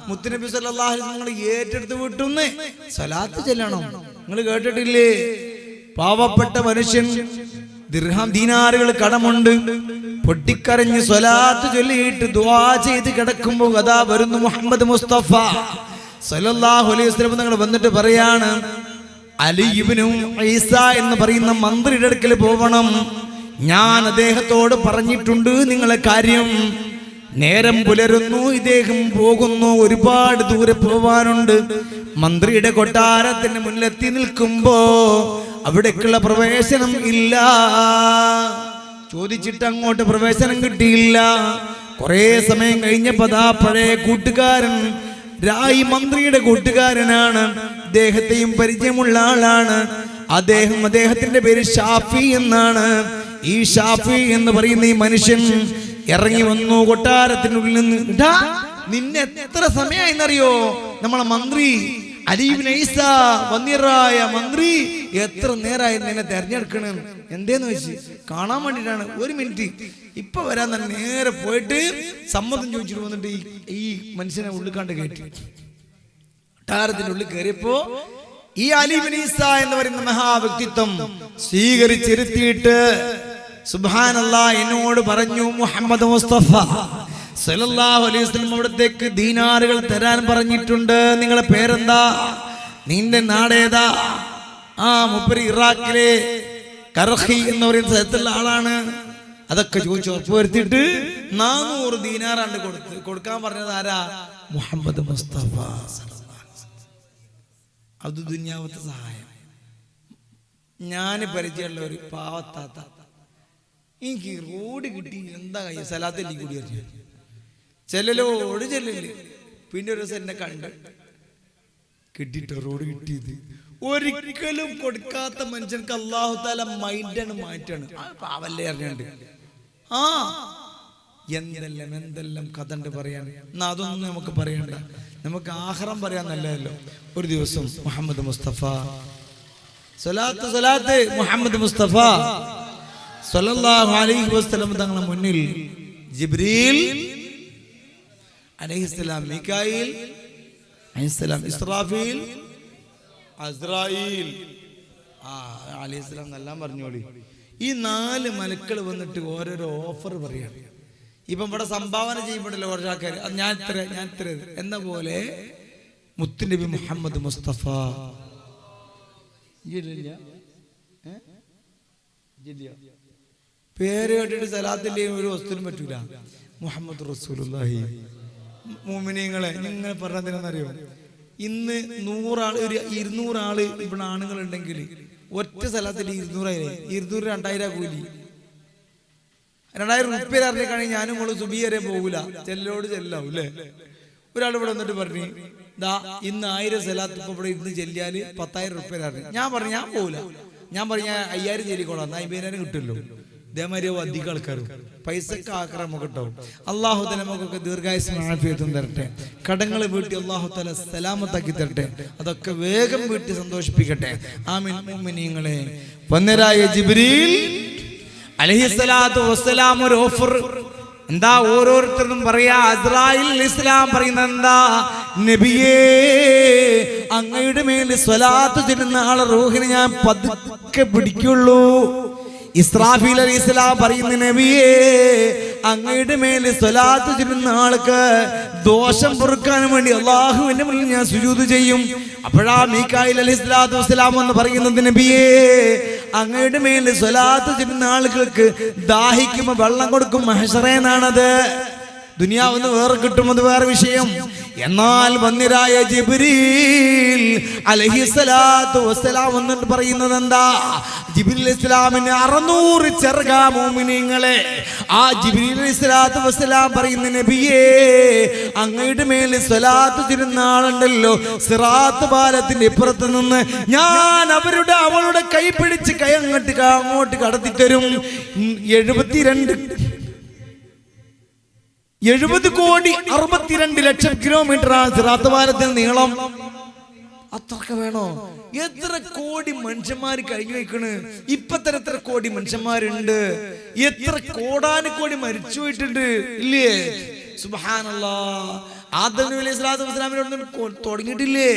മുത്തുനബി സല്ലല്ലാഹു അലൈഹി വസല്ലം ഏറ്റെടുത്ത് വിട്ടുന്നേ സ്വലാത്ത് ചൊല്ലണം. നിങ്ങൾ കേട്ടിട്ടില്ലേ? പാവപ്പെട്ട മനുഷ്യൻ ദിർഹം ദീനാറുകൾ കടമുണ്ട്, പൊട്ടിക്കരഞ്ഞ് സ്വലാത്ത് ചൊല്ലിയിട്ട് ദുആ ചെയ്ത് കിടക്കുമ്പോൾ അതാ വരുന്നു മുഹമ്മദ് മുസ്തഫ സല്ലല്ലാഹു അലൈഹി വസല്ലം തങ്ങൾ വന്നിട്ട് പറയാണ്, അലി ഇബ്നു ഈസ എന്ന് പറയുന്ന മന്ത്രിയുടെ അടുക്കൽ പോവണം. ഞാൻ അദ്ദേഹത്തോട് പറഞ്ഞിട്ടുണ്ട് നിങ്ങളെ കാര്യം. നേരം പുലരുന്നു, ഇദ്ദേഹം പോകുന്നു, ഒരുപാട് ദൂരെ പോവാനുണ്ട്. മന്ത്രിയുടെ കൊട്ടാരത്തിന് മുന്നിലെത്തി നിൽക്കുമ്പോ അവിടേക്കുള്ള പ്രവേശനം ഇല്ല. ചോദിച്ചിട്ട് അങ്ങോട്ട് പ്രവേശനം കിട്ടിയില്ല. കുറെ സമയം കഴിഞ്ഞപ്പോ ദാ പഴയ കൂട്ടുകാരൻ, ഈ മന്ത്രിയുടെ കൂട്ടുകാരനാണ്, അദ്ദേഹത്തെയും പരിചയമുള്ള ആളാണ്. അദ്ദേഹത്തിന്റെ പേര് ഷാഫി എന്നാണ്. ഈ ഷാഫി എന്ന് പറയുന്ന ഈ മനുഷ്യൻ ഇറങ്ങി വന്നു കൊട്ടാരത്തിനുള്ളിൽ നിന്ന്. നിന്നെ എത്ര സമയമായിന്നറിയോ നമ്മളെ മന്ത്രി അലി ഇബ്നു ഈസ വന്നിറായ മന്ത്രി എത്ര നേരമായി നിന്നെ തെരഞ്ഞെടുക്കണം? എന്തേന്ന് വെച്ച് കാണാൻ വേണ്ടിട്ടാണ്. ഒരു മിനിറ്റ് ഇപ്പൊ വരാൻ തന്നെ നേരെ പോയിട്ട് സമ്മതം ചോദിച്ചിട്ട് വന്നിട്ട് ഈ മനുഷ്യനെ ഉള്ളിൽ കണ്ട് കയറ്റി. കൊട്ടാരത്തിന്റെ ഉള്ളിൽ കയറിയപ്പോ ഈ അലി ഇബ്നു ഈസ എന്ന് പറയുന്ന മഹാവ്യക്തിത്വം സ്വീകരിച്ചിരുത്തിയിട്ട് സുബ്ഹാനല്ലാഹ് എന്നോട് പറഞ്ഞു, മുഹമ്മദ് മുസ്തഫ സല്ലല്ലാഹു അലൈഹി വസല്ലം അവിടത്തേക്ക് ദീനാറുകൾ തരാൻ പറഞ്ഞിട്ടുണ്ട്. നിങ്ങളെ പേരെന്താ? നിന്റെ നാടേതാ? മുപ്പര് ഇറാഖിലെ കർഹി എന്ന് പറയുന്ന സ്ഥലത്തുള്ള ആളാണ്. അതൊക്കെ ചോദിച്ചു ഉറപ്പുവരുത്തിയിട്ട് 400 ദീനാറാണ്ട് കൊടുക്കാൻ പറഞ്ഞത് ആരാ? മുഹമ്മദ് മുസ്തഫ. അത് ദുനിയാവത്തെ സഹായം. ഞാൻ പരിചയമുള്ള ഒരു പാവത്താത്ത, എനിക്ക് റോഡ് കിട്ടി എന്താ കയ്യ സലാത്തല്ലി കൂടി അറിഞ്ഞു ചെല്ലലോട് ചെല്ലല്. പിന്നെ ഒരു ദിവസം എന്നെ കണ്ട് കിട്ടിട്ടോ റോഡ് കിട്ടിയത്. ഒരിക്കലും കൊടുക്കാത്ത മനുഷ്യർക്ക് അല്ലാഹു തആല മൈൻഡാണ് മാറ്റാണ്. പാവല്ലേ അറിഞ്ഞാണ്ട് എന്തെല്ലാം കഥ ഉണ്ട് പറയാൻ. എന്നാ അതൊന്നും നമുക്ക് പറയണ്ട, നമുക്ക് ആഖിറം പറയാൻ നല്ലതല്ലോ. ഒരു ദിവസം മുഹമ്മദ് മുസ്തഫ സ്വലാത്ത് മുഹമ്മദ് മുസ്തഫ സല്ലല്ലാഹു അലൈഹി വസല്ലം തങ്ങളുടെ മുന്നിൽ ജിബ്രീൽ അലൈഹിസ്സലാം, മീകായിൽ അലൈഹിസ്സലാം, ഇസ്രാഫീൽ, അസ്രായീൽ അലൈഹിസ്സലാം എന്നെല്ലാം പറഞ്ഞോളി. ഈ 4 മലക്കൾ വന്നിട്ട് ഓരോരോ ഓഫർ പറയാണ്. ഇപ്പം ഇവിടെ സംഭാവന ചെയ്യപ്പെടില്ല കുറച്ച് ആൾക്കാർ, ഞാൻ ഇത്ര എന്ന പോലെ മുത്തുനബി മുഹമ്മദ് മുസ്തഫ പേര് കേട്ടിട്ട് സലാത്തിന്റെ ഒരു വസ്തുവിനും പറ്റൂല. മുഹമ്മദ് റസൂലുള്ളാഹി. മുഅ്മിനീങ്ങളെ, നിങ്ങൾ പറഞ്ഞതിനെന്നറിയോ, ഇന്ന് 100 ആള് 200 ആള് ഇവിടെ ആണുങ്ങളുണ്ടെങ്കിൽ ഒറ്റ സ്ഥലത്തിൽ 200 2000 കൂലി. 2000 റുപ്യ അറിഞ്ഞിട്ടാണെങ്കിൽ ഞാനും നമ്മൾ സുബി വരെ പോകൂല, ചെല്ലോട് ചെല്ലാവും അല്ലേ. ഒരാൾ ഇവിടെ വന്നിട്ട് പറഞ്ഞു, ദാ ഇന്ന് 1000 സ്ഥലത്ത് ഇപ്പൊ ഇവിടെ ഇരുന്ന് ചെല്ലിയാല് 10,000 റുപ്യ അറിഞ്ഞു. ഞാൻ പറഞ്ഞു ഞാൻ പോകൂല. ഞാൻ പറഞ്ഞ 5000 ചെല്ലിക്കോളാം, 50,000 കിട്ടുമല്ലോ. ഇതേമാതിരി അധികം ആൾക്കാരും പൈസക്ക് ആക്രമം കിട്ടും. അല്ലാഹു തആല നമുക്കൊക്കെ ദീർഘായുസ്സും ആഫിയത്തും തരട്ടെ. കടങ്ങൾ വീട്ടി അല്ലാഹു തആല സലാമത്താക്കി തരട്ടെ. അതൊക്കെ വേഗം വീട്ടി സന്തോഷിപ്പിക്കട്ടെ. ആമീൻ. മുഅ്മിനീങ്ങളെ, വന്നരായ ജിബ്രീൽ അലൈഹിസ്സലാത്തു വസ്സലാം ഒരു ഓഫർ. എന്താ ഓരോരുത്തരും പറയാ? അസ്രായീൽ ഇസ്ലാം പറയുന്നത് എന്താ? നബിയേ, അങ്ങയുടെ മേൽ സ്വലാത്ത് ചൊല്ലുന്ന ആളെ റൂഹിനെ ഞാൻ പതുക്കെ പിടിക്കുള്ളൂ. ഇസ്രാഫീൽ അലൈഹിസ്സലാം പറയുന്ന നബിയേ, അങ്ങയുടെ മേലെ സ്വലാത്ത് ചൊല്ലുന്ന ആൾക്ക് ദോഷം പൊറുക്കാൻ വേണ്ടി അല്ലാഹുവിന്റെ മുന്നിൽ ഞാൻ സുജൂദ് ചെയ്യും. അപ്പോഴാ മീകായിൽ അലൈഹിസ്സലാത്തു വസ്സലാം എന്ന് പറയുന്നത്, നബിയേ, അങ്ങയുടെ മേലെ സ്വലാത്ത് ചൊല്ലുന്ന ആളുകൾക്ക് ദാഹിക്കുമ്പോൾ വെള്ളം കൊടുക്കും മഹ്ശറേന്നാണത്. ദുനിയാവെന്ന് വേറെ കിട്ടും, അത് വേറെ വിഷയം. എന്നാൽ വന്നിരായ ജിബ്രീൽ അലൈഹിസ്സലാത്തു വസ്സലാം എന്നിട്ട് പറയുന്നത് എന്താ? ജിബ്രീൽ ഇസ്ലാമിന് 600 ചെറുക. മുഅ്മിനീങ്ങളെ, ആ ജിബ്രീൽ അലൈഹിസ്സലാത്തു വസ്സലാം പറയുന്ന നബിയേ, അങ്ങയുടെ മേൽ സ്വലാത്ത് ചൊല്ലുന്ന ആളുണ്ടല്ലോ, സിറാത്ത് പാലത്തിന്റെ ഇപ്പുറത്ത് നിന്ന് ഞാൻ അവളുടെ കൈ പിടിച്ച് കൈ അങ്ങോട്ട് കടത്തി തരും. 70 കോടി 62 ലക്ഷം കിലോമീറ്ററാണ് സിറാത്ത് പാലത്തിന് നീളം. അത്രക്ക് വേണോ? എത്ര കോടി മനുഷ്യന്മാർ കഴിഞ്ഞു വയ്ക്കണ്. ഇപ്പത്തെ എത്ര കോടി മനുഷ്യന്മാരുണ്ട്, എത്ര കോടാനുകോടി മരിച്ചു പോയിട്ടുണ്ട് ഇല്ലേ? സുബ്ഹാനല്ലാഹ്. ആദം നബി അലൈഹി സ്വലാത്തു വസ്സലാമിനോട് തുടങ്ങിയിട്ടില്ലേ?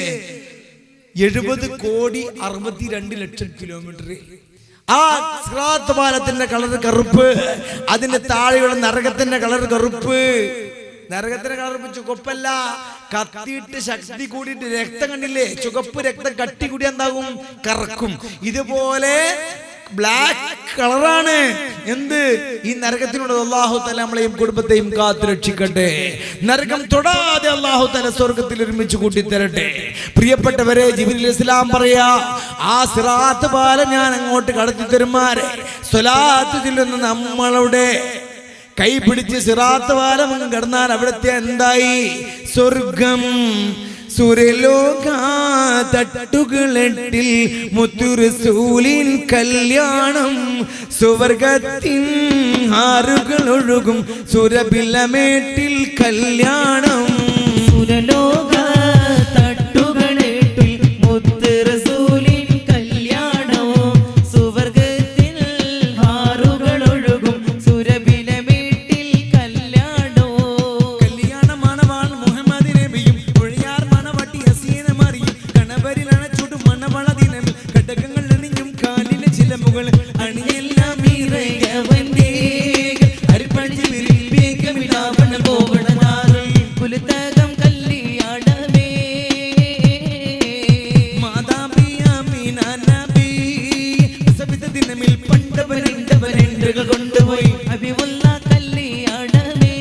70,62,00,000 കിലോമീറ്റർ. ആ സിറാത്ത് പാലത്തിന്റെ കളർ കറുപ്പ്, അതിന്റെ താഴെയുള്ള നരകത്തിന്റെ കളർ കറുപ്പ്. നരകത്തിന്റെ കളർ ചുവപ്പല്ല, കത്തിയിട്ട് ശക്തി കൂടിയിട്ട് രക്തം കണ്ടില്ലേ, ചുവപ്പ് രക്തം കട്ടി കൂടി എന്താകും, കറക്കും. ഇതുപോലെ ബ്ലാക്ക് കളറാണ് എന്ത് ഈ നരകത്തിനോട്. അല്ലാഹു തആല നമ്മളെയും കുടുംബത്തെയും കാത്തു രക്ഷിക്കട്ടെ. നരകം തൊടാതെ അല്ലാഹു തആല സ്വർഗ്ഗത്തിൽ ഒരുമിച്ച് കൂട്ടിത്തരട്ടെ. പ്രിയപ്പെട്ടവരെ, ജിബ്രീൽ ഇസ്ലാം പറയാ, ആ സിറാത്ത് പാലം ഞാൻ അങ്ങോട്ട് കടത്തി തരുമാരെ സ്വലാത്ത് ചൊല്ലുന്ന നമ്മളുടെ കൈ പിടിച്ച് സിറാത്ത് പാലം കടന്നാൽ അവിടുത്തെ എന്തായി, സ്വർഗം. സുരലോക തട്ടുകളെട്ടിൽ മുത്തുറസൂലിൻ കല്യാണം, സുവർഗത്തിൻ ആറുകൾ ഒഴുകും സുരബിലമേട്ടിൽ കല്യാണം. സുരലോക തട്ടുകളെട്ടിൽ മുത്തുറസൂലിൻ കല്യാണം, സുവർഗത്തിൻ ആറുകൾ ഒഴുകും സുരബിലമേട്ടിൽ കല്യാണം. കല്യാണമാണ് വാൾ മുഹമ്മദ് നബിയും ഒഴിയാർ മണവട്ടി ഹസീന മറിയും കണവരിലണച്ചുടും മണവള ദിനം ഘടകങ്ങൾ അണിഞ്ഞും കാലിലെ ചിലമുകൾ അണിയെല്ലാം ഇറയവന്റെ അരിപ്പണിച്ച് വിരിവേഗമിടാവണ പോവണ നാറിൽ പുലുത്തകം കല്യാണമേ. മാതാപിയാമിനാനബി സബിത ദിനമിൽ പണ്ടവനുണ്ടവനുണ്ടകൾ കൊണ്ടുപോയി അഭിമുള്ള കല്യാണമേ.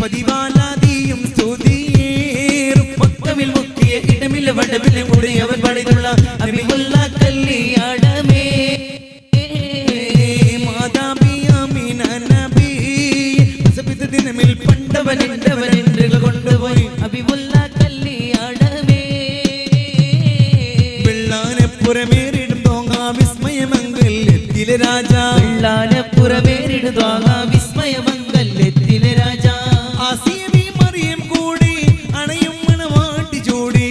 പതിവാലാദിയും സ്തുതിയേറും മക്കമിൽ മുക്കിയ ഇടമില്ല വടവിലെ കൂടെ അവൻ പണിതുള്ള അഭിമുള്ള കല്യാണമേ. മാതാപിയാമിനാനബി സബിത ദിനമിൽ പണ്ടവനുണ്ടവനുണ്ടകൾ കൊണ്ടുപോയി അഭിമുള്ള കല്യാണമേ. വെള്ളാനപ്പുറമേറിടും തോങ്ങാ വിസ്മയമംഗല്യത്തിലെ രാജാ, വെള്ളാനപ്പുറമേറിടുവാങ്ങ വിസ്മയമംഗല്യത്തിലെ രാജാ. ആസിയബി മറിയം കൂടി അണയും മണവാട്ടി ജോഡി.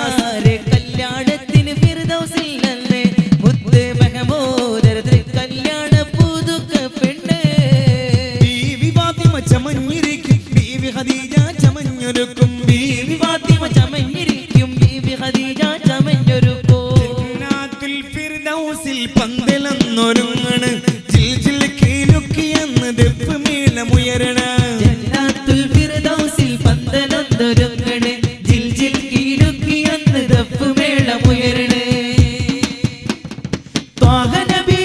ആരെ കല്യാണത്തിന് ഫിർദൗസിൽ നിന്ന് മുത്ത് മെഹമൂദ് കല്യാണ പുതുക്ക പെണ്ണ്. ബീവി ഫാത്തിമ ചമഞ്ഞിരിക്കും, ബീവി ഖദീജ ചമഞ്ഞൊരുക്കും, ബീവി ഫാത്തിമ ചമഞ്ഞിരിക്കും, ബീവി ഖദീജ ചമഞ്ഞൊരുക്കോ. ജന്നാത്തുൽ ഫിർദൗസിൽ പന്തലൊന്നൊരുങ്ങണ്, ജിൽ ജിൽ കീലുക്കിയെന്ന് ദെപ്പ് മേളമുയരണ. ജന്നാത്തുൽ ഫിർദൗസിൽ പന്തലൊന്നൊരുങ്ങണ്, ജിൽ ജിൽ കീലുക്കിയെന്ന് ദഫ് മേളമുയരണേ. ത്വാഹ നബി,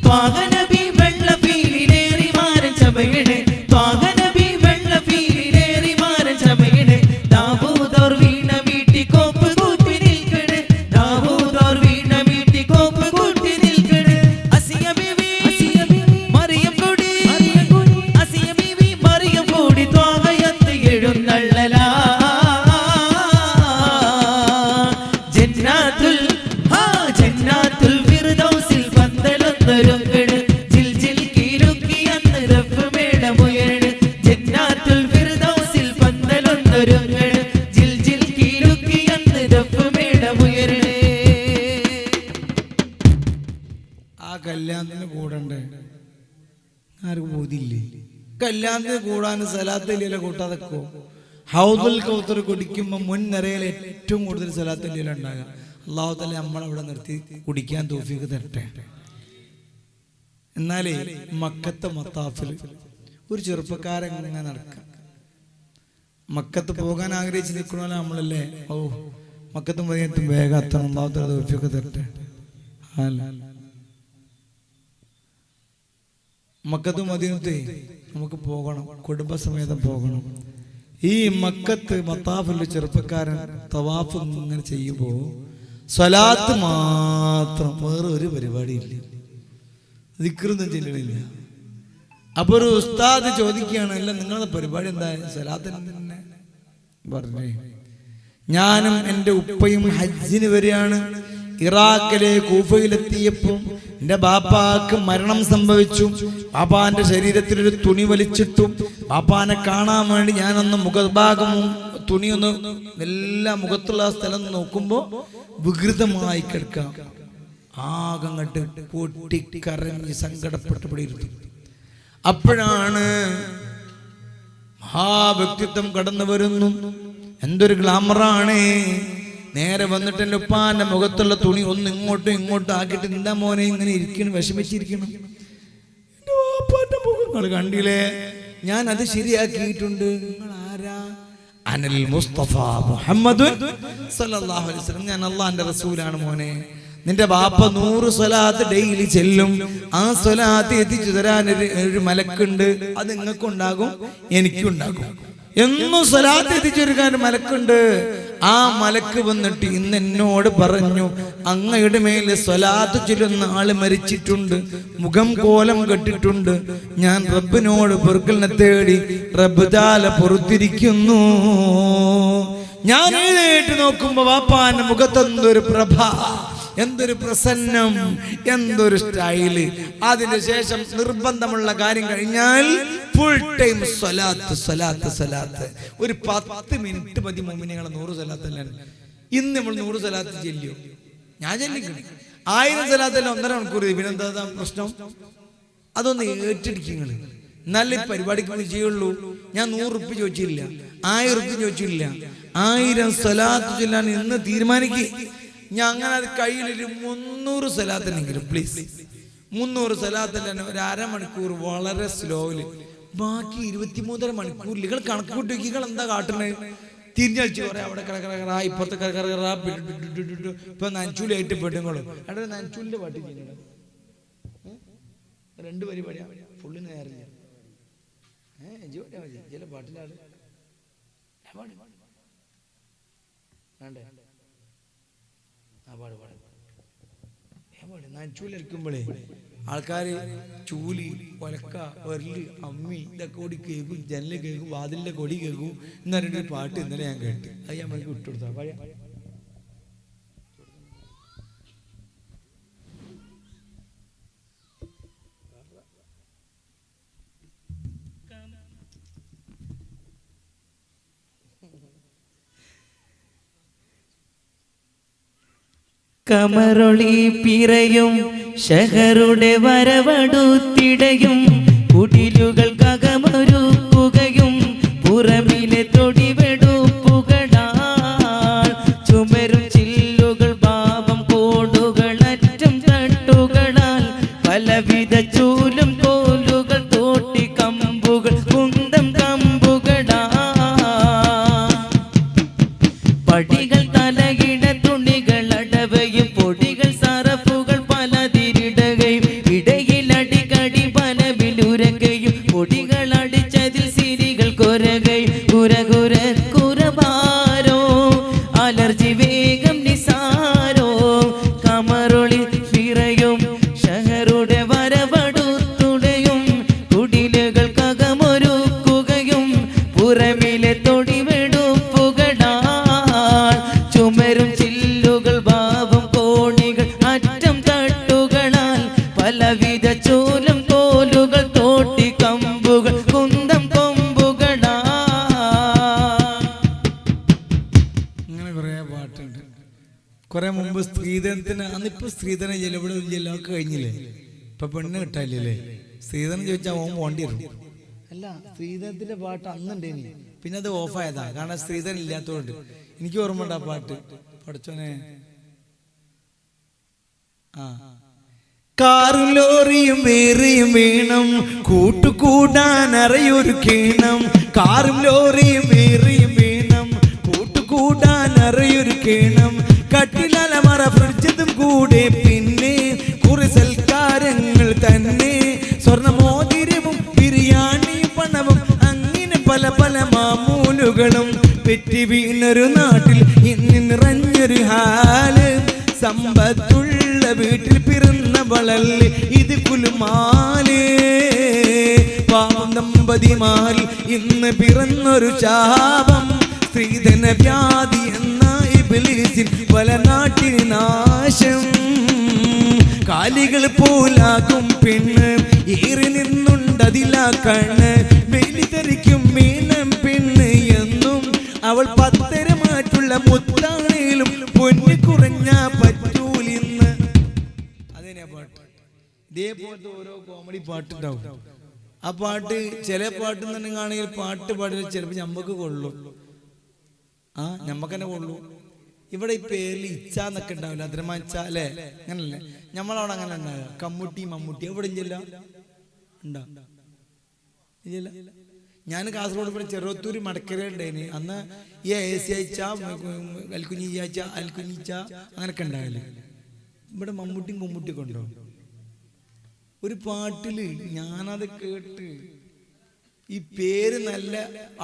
ത്വാഹ നബി വെള്ളപ്പീലിലേറി മാരൻ ചമയണ്, ത്വാഹ നബി വെള്ളപ്പീലിലേറി മാരൻ ചമയണ്. ദാവൂദോർ വീണ വീട്ടി കോപ്പ് കൂട്ടി നിൽക്കണ്, ദാവൂദോർ വീണ വീട്ടി കോപ്പ് കൂട്ടി നിൽക്കണ്. അസിയ ബീവി മറിയം കൂടി, അസിയ ബീവി മറിയം കൂടി ത്വാഹയത്ത് എഴുന്നള്ളലാ. ജന്നാത്തുൽ ജന്നാത്തുൽ ഫിർദൗസിൽ പന്തലൊന്നൊരുങ്ങണ്, ജിൽ ജിൽ കീലുക്കിയെന്ന് ദഫ് മേളമുയരണ്. ജന്നാത്തുൽ ഫിർദൗസിൽ പന്തലൊന്നൊരുങ്ങണ്, ജിൽ ജിൽ കീലുക്കിയെന്ന് ദഫ് മേളമുയരണ്. ആ കല്യാണത്തിന് കൂടണ്ടേ? ആർക്കും ബോധിയില്ലേ? കല്യാണത്തിന് കൂടാനും സലാത്തല്ലിയില കൂട്ടാതെക്കോ? ഹൗദുൽ കൗസർ കുടിക്കുമ്പോൾ മുൻ നിരയിൽ ഏറ്റവും കൂടുതൽ സലാത്തല്ലിയില ഉണ്ടാകാം. അല്ലാഹു തആല നമ്മളവിടെ നിർത്തി കുടിക്കാൻ തൗഫീഖ് തരട്ടെ. എന്നാലേ മക്കത്തെ മത്താഫിൽ ഒരു ചെറുപ്പക്കാരൻ ഇങ്ങനെ നടക്കാം. മക്കത്ത് പോകാൻ ആഗ്രഹിച്ച് നിൽക്കണമല്ലോ നമ്മളല്ലേ. ഓ, മക്കത്തും മദീനത്തും വേഗം എത്തണം. അല്ലാഹു തആല തൗഫീഖ് തരട്ടെ. മക്കത്തും മദീനത്തെ നമുക്ക് പോകണം, കുടുംബസമേതം പോകണം. ഈ മക്കത്ത് മത്താഫിലെ ചെറുപ്പക്കാരൻ തവാഫ് ഇങ്ങനെ ചെയ്യുമ്പോ സ്വലാത്ത് മാത്രം, വേറെ ഒരു പരിപാടിയില്ല, ദിക്റൊന്നും ചെല്ലണില്ല. അപ്പൊ ഒരു ഉസ്താദ് ചോദിക്കുകയാണ്, അല്ല നിങ്ങളുടെ പരിപാടി എന്താ? സ്വലാത്തിന് തന്നെ പറഞ്ഞേ. ഞാനും എൻ്റെ ഉപ്പയും ഹജ്ജിന് വരികയാണ്. ഇറാഖിലെ കൂഫയിലെത്തിയപ്പോൾ എൻ്റെ ബാപ്പാക്ക് മരണം സംഭവിച്ചു. ബാപ്പാന്റെ ശരീരത്തിൽ ഒരു തുണി വലിച്ചിട്ടു. ബാപ്പാനെ കാണാൻ വേണ്ടി ഞാനൊന്ന് മുഖഭാഗം തുണിയൊന്ന് എല്ലാ മുഖത്തുള്ള സ്ഥലം നോക്കുമ്പോൾ വികൃതമായി കിടക്കാം. ആകങ്ങട്ട് പൊട്ടിക്കരഞ്ഞ് സങ്കടപ്പെട്ട് പിടിയിരുന്നു. അപ്പോഴാണ് മഹാവ്യക്തിത്വം കടന്നു വരുന്നു. എന്തൊരു ഗ്ലാമറാണ്. നേരെ വന്നിട്ട് എൻ്റെ ഉപ്പാന്റെ മുഖത്തുള്ള തുണി ഒന്ന് ഇങ്ങോട്ടും ഇങ്ങോട്ടും ആക്കിയിട്ട് എന്താ മോനെ ഇങ്ങനെ ഇരിക്കണം, വിഷമിച്ചിരിക്കണം. എൻ്റെ ഉപ്പാന്റെ മുഖങ്ങൾ കണ്ടില്ലേ, ഞാൻ അത് ശരിയാക്കിയിട്ടുണ്ട്. നിങ്ങൾ ആരാ? അനൽ മുസ്തഫ മുഹമ്മദ് സല്ലല്ലാഹു അലൈഹി വസല്ലം, ഞാൻ അള്ളാന്റെ റസൂലാണ് മോനെ. നിന്റെ ബാപ്പ 100 സ്വലാത്ത് ഡെയിലി ചെല്ലും. ആ സ്വലാത്ത് എത്തിച്ചു തരാൻ ഒരു മലക്കുണ്ട്. അത് നിങ്ങൾക്കുണ്ടാകും, എനിക്കുണ്ടാകും. എന്നും സ്വലാത്ത് എത്തിച്ചൊരുക്കാൻ മലക്കുണ്ട്. ആ മലക്ക് വന്നിട്ട് ഇന്ന് എന്നോട് പറഞ്ഞു, അങ്ങയുടെ മേലെ സ്വലാത്ത് ചൊല്ലുന്ന ആള് മരിച്ചിട്ടുണ്ട്, മുഖം കോലം കെട്ടിട്ടുണ്ട്. ഞാൻ റബ്ബിനോട് പൊറുക്കലിനെ തേടി റബ്ബ് താല പൊറുത്തിരിക്കുന്നു. ഞാൻ എഴുന്നേറ്റ് നോക്കുമ്പോ വാപ്പാന്റെ മുഖത്തൊന്നൊരു പ്രഭ, എന്തൊരു പ്രസന്നം, എന്തൊരു സ്റ്റൈല്. അതിനുശേഷം നിർബന്ധമുള്ള കാര്യം കഴിഞ്ഞാൽ ഫുൾ ടൈം സ്വലാത്ത് സ്വലാത്ത് സ്വലാത്ത്. ഒരു 10 മിനിറ്റ് മതി മുഅ്മിനീങ്ങളെ 100 സ്വലാത്ത് അല്ല. ഇന്ന് നമ്മൾ 100 സ്വലാത്ത് ചെല്ലിയോ? ഞാൻ ചെല്ലിക്കണം 1000 സ്വലാത്തല്ല 1.5 മണിക്കൂർ. പിന്നെന്താ പ്രശ്നം? അതൊന്ന് ഏറ്റെടുക്കുക. നല്ല പരിപാടിക്ക് ചെയ്യുള്ളൂ. ഞാൻ 100 റുപ്യ ചോദിച്ചില്ല, 1000 റുപ്യ ചോദിച്ചില്ല. 1000 സ്വലാത്ത് ചൊല്ലാൻ ഇന്ന് തീരുമാനിക്കുക. ഞാൻ അങ്ങനെ അത് കയ്യിലൊരു 300 സ്വലാത്തിനെങ്കിലും പ്ലീസ്. 300 സ്വലാത്തല്ല, ഒരു അരമണിക്കൂർ വളരെ സ്ലോയില്. ബാക്കി 23.5 മണിക്കൂറിൽ നിങ്ങൾ കണക്ക് കൂട്ടി നിങ്ങൾ എന്താ കാട്ടുന്നത്? തിരിഞ്ഞടിച്ച് പറയാം, അവിടെ കറ ഇപ്പുറത്തെ കറ ഇപ്പൊ നനച്ചൂലായിട്ട് പെണ്ണുങ്ങളും അവിടെ നനച്ചൂലിന്റെ പാട്ട് ചെയ്യുന്നത് 2 പരിപാടിയാ ഫുള്ള് നേരില്ല. ചില പാട്ടിലാണ് വേണ്ടേ നനച്ചൂലിരിക്കുമ്പോഴേ ആൾക്കാര് ചൂലി, ഒലക്ക, ഒരല്, അമ്മി ഇതൊക്കെ കൂടി കേൾക്കും. ജനല് കേൾക്കും, വാതിലിന്റെ കൊടി കേൾക്കും. എന്നൊരു പാട്ട് ഇന്നലെ ഞാൻ കേട്ട്. അത് ഞാൻ നമുക്ക് വിട്ടുകൊടുത്താ പഴയ കമറൊളി പിറയും ഷഹറുടെ വരവടുത്തിടയും കുടിലുകൾക്കകമൊരുക്കുകയും പുറമിലെ തൊടിവെടുപ്പുകളാൽ ചുമരും ചില്ലുകൾ ഭാവം കോടുകൾ അറ്റം തട്ടുകളാൽ പലവിധ ചൂലും കോലുകൾ തോട്ടി കമ്പുകൾ കുന്തം കമ്പുകളാ പടികൾ തലകിട തുണികൾ അടവയും പൊടികൾ സറഫുകൾ പലതിരിടകയും ഇടയിൽ അടിക്കടി പലവിലുരകയും പൊടികൾ അടിച്ചതിൽ സിരികൾ കൊരകയും കുരകുര കുറവാരോ അലർജി വേഗം നിസാരോ കമറൊളി പിറയും ഷഹറുടെ വരവടുത്തുടയും കുടിലുകൾക്കകമൊരുക്കുകയും പുറമിലെ തൊടിവെടുപ്പുകളാൽ ചുമരും ചില്ലുകൾ ഭാവം കോണികൾ അറ്റം തട്ടുകളാൽ പലവിധ ചൂലും കോലുകൾ തോട്ടി കമ്പുകൾ കുന്തം കൊമ്പുകളാ. ഇങ്ങനെ കുറെ പാട്ടുണ്ട്. കുറെ മുമ്പ് സ്ത്രീധനത്തിന്, അന്നിപ്പോ സ്ത്രീധനം ഇവിടെ ജില്ലൊക്കെ കഴിഞ്ഞില്ലേ, ഇപ്പൊ പെണ്ണ് കിട്ടാനില്ലേ. സ്ത്രീധനം ചോദിച്ചാൽ ഓൻ പോണ്ടി വരും. അല്ല, സ്ത്രീധനത്തിന്റെ പാട്ട് അന്നുണ്ടേനി, പിന്നെ അത് ഓഫായതാ. കാരണം സ്ത്രീധനം ഇല്ലാത്തതുകൊണ്ട്. എനിക്ക് ഓർമ്മ ഉണ്ട് ആ പാട്ട്. പഠിച്ചോനെ, കാറും ലോറിയും വേറെയും വേണം, കൂട്ടുകൂടാൻ അറിയൊരു കേണം. കാറും ലോറിയും വേറെയും വേണം, കൂട്ടുകൂടാൻ അറിയൊരു കേണം. കട്ടിലമറ ഫ്രിഡ്ജതും കൂടെ, പിന്നെ കുറെ സൽക്കാരങ്ങൾ തന്നെ. സ്വർണ്ണമോതിരവും ബിരിയാണിയും പണവും അങ്ങനെ പല പല മാമൂലുകളും. പെറ്റി വീണൊരു നാട്ടിൽ ഇന്ന് നിറഞ്ഞൊരു ഹാല്. സമ്പത്തുള്ള വീട്ടിൽ പിറന്നവളല്ലേ ഇത് കുലുമാലേ. പാവം ദമ്പതിമാരിൽ ഇന്ന് പിറന്നൊരു ശാപം. സ്ത്രീധന വ്യാധി എന്ന ഇബ്ലീസിൻ പല നാട്ടിൽ നാശം. കാലികൾ പോലാകും പെണ്ണ്, ഏറി നിന്നുണ്ടതിലാ കണ്ണ്. വെളിതെറിക്കും മീനം പെണ്ണ് എന്നും അവൾ 10 മാറ്റുള്ള മുത്താണേലും പൊന്ന് കുറഞ്ഞ പറ്റൂലിന്ന്. അതിനാ പാട്ട്. ഇതേപോലത്തെ ഓരോ കോമഡി പാട്ടുണ്ടാവും. ആ പാട്ട് ചില പാട്ട് തന്നെ ആണെങ്കിൽ പാട്ട് പാടില്ല ചിലപ്പോൾ ഞമ്മക്ക് കൊള്ളും. ഞമ്മക്ക് തന്നെ കൊള്ളൂ. ഇവിടെ ഈ പേരിൽ ഇച്ച എന്നൊക്കെ ഉണ്ടാവില്ല, അദ്രമാച്ച അല്ലേ, അങ്ങനല്ലേ? നമ്മളവിടെ അങ്ങനെ ഉണ്ടാവുക. കമ്മുട്ടി മമ്മൂട്ടി എവിടെ ഇല്ല ഉണ്ടാ ഇല്ല. ഞാൻ കാസർഗോഡ് ഇവിടെ ചെറുത്തൂര് മടക്കര ഉണ്ടായിന്. അന്ന് ഈ AC അയച്ച അൽക്കുഞ്ഞി അയച്ച അൽക്കുഞ്ഞിച്ച അങ്ങനൊക്കെ ഉണ്ടാവില്ലേ. ഇവിടെ മമ്മൂട്ടിയും കുമ്മൂട്ടിയൊക്കെ ഉണ്ടോ? ഒരു പാട്ടില് ഞാനത് കേട്ട് ഈ പേര് നല്ല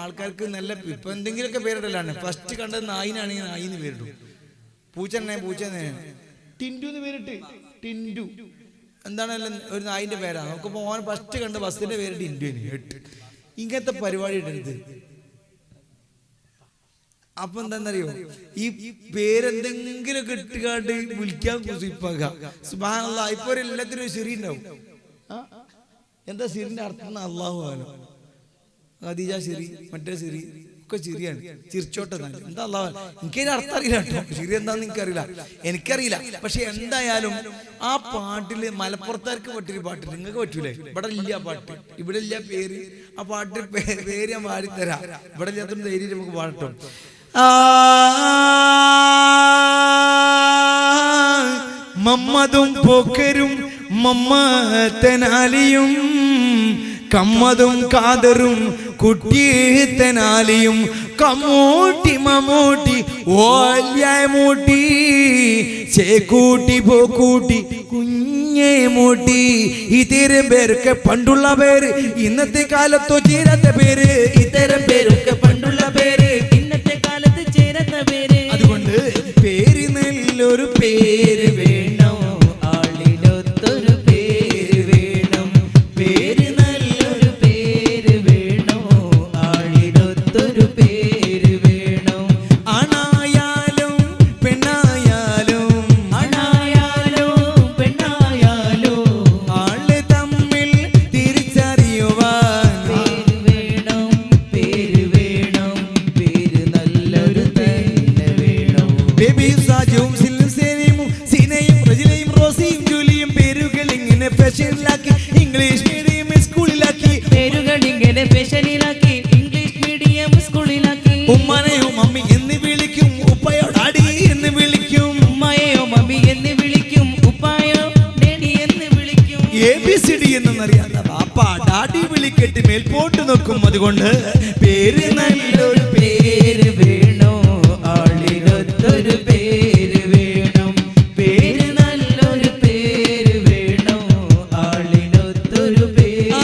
ആൾക്കാർക്ക് നല്ല ഇപ്പൊ എന്തെങ്കിലുമൊക്കെ പേരിടലാണ്. ഫസ്റ്റ് കണ്ടത് നായിനാണെങ്കിൽ നായിന്ന് പേരിട്ടു, പൂച്ചനെ പൂച്ചനെ ടിൻഡു എന്ന് പേരിട്ട്. ടിൻഡു എന്താണ് ഒരു നായിന്റെ പേരാണ്. നോക്കുമ്പോ ഓൻ ഫസ്റ്റ് കണ്ട ബസ്സിന്റെ പേര് ടിൻഡുവിന് ഇട്ട്. ഇങ്ങനത്തെ പരിപാടി ഇടരുത്. അപ്പൊ എന്താന്നറിയോ, ഈ പേരെന്തെങ്കിലുമൊക്കെ ഇട്ടുകാണ്ട് വിളിക്കാൻ കുസിപ്പാക്കാം. സുബ്ഹാനല്ലാഹ്. ഇപ്പൊ എല്ലാത്തിനും ഒരു ശരി ഉണ്ടാവും. എന്താ ശരിന്റെ അർത്ഥം? അള്ളാഹു ആലോ. ഖദീജ ശരി, മറ്റേ ശരി ഒക്കെ ശരിയാണ്. ചിരിച്ചോട്ടെ. എന്താ അള്ളാഹു, എനിക്കതിന്റെ അർത്ഥം അറിയില്ല കേട്ടോ. ശരി എന്താന്ന് എനിക്കറിയില്ല, എനിക്കറിയില്ല. പക്ഷെ എന്തായാലും ആ പാട്ടില് മലപ്പുറത്താർക്ക് പറ്റിയൊരു പാട്ട് നിങ്ങൾക്ക് പറ്റൂലേ? ഇവിടെ ഇല്ല പാട്ട്, ഇവിടെ ഇല്ല പേര്. ആ പാട്ടിൽ പേര് ഞാൻ പാടിത്തരാം. ഇവിടെ ഇല്ലാത്തൊരു ധൈര്യം നമുക്ക് പാടട്ടോ. മമ്മതും പോക്കരും മമ്മത്തനാലിയും കമ്മതും കാതറും കുട്ടിത്തനാലിയും കമ്മൂട്ടി മമ്മൂട്ടി ഓല്യമൂട്ടി ചേക്കൂട്ടി പോക്കൂട്ടി കുഞ്ഞേ മൂട്ടി. ഇത്തരം പേരൊക്കെ പണ്ടുള്ള പേര്, ഇന്നത്തെ കാലത്തോ ചേരാത്ത പേര്. ഇത്തരം പേരൊക്കെ പണ്ടുള്ള പേര്, ഇന്നത്തെ കാലത്ത് ചേരാത്ത പേര്. അതുകൊണ്ട് പേര് നല്ലൊരു പേര് വേണം, ആളിനൊത്തൊരു പേര് വേണം. പേര് നല്ലൊരു പേര് വേണം, ആളിനൊത്തൊരു പേര് വേണം. ആണായാലും പെണ്ണായാലും, ആണായാലും പെണ്ണായാലും ആള് തമ്മിൽ തിരിച്ചറിയുവാൻ പേര് വേണം, പേര് വേണം. പേര് നല്ലൊരു തന്നെ വേണം. ബേബി സാജും സിൽസേനയും സീനയും റജിലയും റോസിയും ജൂലിയും പേരുകൾ ഇങ്ങനെ ഫാഷനിലാക്കി ഇംഗ്ലീഷ് മീഡിയം സ്കൂളിലാക്കി. പേരുകൾ ഇങ്ങനെ ഫാഷനിലാക്കി ഇംഗ്ലീഷ് മീഡിയം സ്കൂളിലാക്കി. ഉമ്മനെയോ മമ്മി എന്ന് വിളിക്കും, ഉപ്പയോ ഡാഡി എന്ന് വിളിക്കും. ഉമ്മയോ മമ്മി എന്ന് വിളിക്കും, ഉപ്പായോ ഡാഡി എന്ന് വിളിക്കും. ABCD എന്നറിയാത്ത പാപ്പ ഡാഡി വിളിക്കെട്ട് മേൽപോട്ട് നോക്കും. അതുകൊണ്ട് പേര് നല്ലൊരു പേര് വേണോ, ആളിനൊത്തൊരു പേര് വേണം. പേര് നല്ലൊരു പേര് വേണോ, ആളിനൊത്തൊരു പേര്.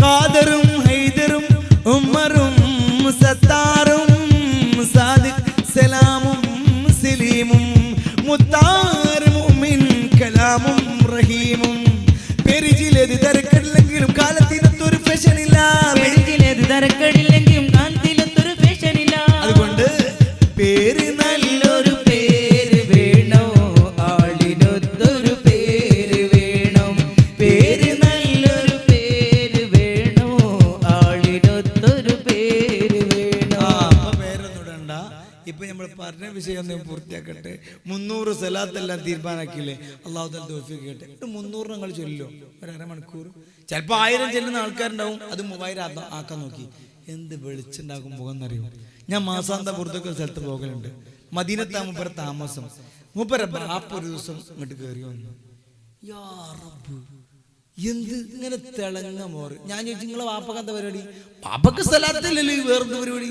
ഖാദറും ഹൈദറും ഉമറും സത്താറും സാദിഖ് സലാമും സലീമും മുത്താർ മുഅ്മിൻ കലാമും റഹീമും. പെരിജിലേത് തിരക്കില്ലെങ്കിലും കാലത്തിനൊത്തൊരു ഫാഷനില്ല. പെരിജിലേത് തിരക്കില്ലെങ്കിലും കാലത്തിനൊത്തൊരു ഫാഷനില്ല. അതുകൊണ്ട് പേര് നല്ലൊരു പേര് വേണോ, ആളിനൊത്തൊരു പേര് വേണം. പേര് നല്ലൊരു പേര് വേണോ, ആളിനൊത്തൊരു പേര് വേണം. പേരൊന്നും ഇടണ്ട. ഇപ്പൊ നമ്മൾ പറഞ്ഞ വിഷയം ഒന്ന് പൂർത്തിയാക്കട്ടെ. 300 സലാത്തെല്ലാം തീരുമാനാക്കിയില്ലേ? അള്ളാഹു തആല തൗഫീഖ് ചെയ്യട്ടെ. 300 നിങ്ങൾ ചൊല്ലോ, ഒരു അരമണിക്കൂർ. ചിലപ്പോൾ 1000 ചെല്ലുന്ന ആൾക്കാരുണ്ടാവും, അത് 3000 ആക്കാൻ നോക്കി. എന്ത് വെളിച്ചുണ്ടാകും മുഖമെന്നറിയോ? ഞാൻ മാസാന്ത പുറത്തൊക്കെ സ്ഥലത്ത് പോകലുണ്ട്. മദീനത്താ മൂപ്പര താമസം. മൂപ്പര ബാപ്പ ഒരു ദിവസം ഇങ്ങോട്ട് കയറി വന്നു. യാ റബ്ബ്, എന്ത് ഇങ്ങനെ തിളങ്ങ മോറ്. ഞാൻ ചോദിച്ചു, നിങ്ങളെ വാപ്പക്കെന്താ പരിപാടി? വാപ്പക്ക് സ്ഥലത്തില്ലല്ലോ, വേറെന്ത് പരിപാടി?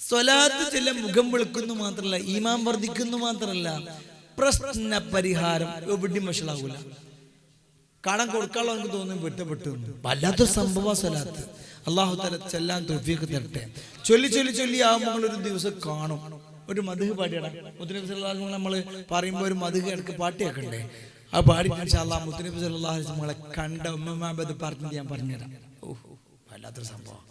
സ്വലാത്ത് ചെല്ല മുഖം വെളുക്കുന്നു മാത്രല്ല, ഈമാൻ വർദ്ധിക്കുന്നു മാത്രല്ല, പ്രശ്ന പരിഹാരം എവിടെയും വഷളാവൂല. കടം കൊടുക്കാനുള്ള എനിക്ക് തോന്നുന്നു പെട്ടപ്പെട്ടു. വല്ലാത്തൊരു സംഭവ സ്വലാത്ത്. അല്ലാഹു തആല ചെല്ലാൻ തൗഫീഖ് തരട്ടെ. ചൊല്ലി ചൊല്ലി ചൊല്ലി ആവുമ്പോൾ ഒരു ദിവസം കാണും. ഒരു മദ്ഹ് പാടിയടാ. മുത്തുനബി സല്ലല്ലാഹു അലൈഹി വസല്ലം നമ്മൾ പറയുമ്പോൾ ഒരു മദ്ഹ് ഇടയ്ക്ക് പാട്ട് കേൾക്കണ്ടേ? ആ പാടി ഇൻഷാ അല്ലാഹ് മുത്തുനബി സല്ലല്ലാഹു അലൈഹി വസല്ലം നമ്മളെ കണ്ട ഉമ്മമാബത് പറഞ്ഞത് ഞാൻ പറഞ്ഞുതരാം. ഓഹ്, വല്ലാത്തൊരു സംഭവം.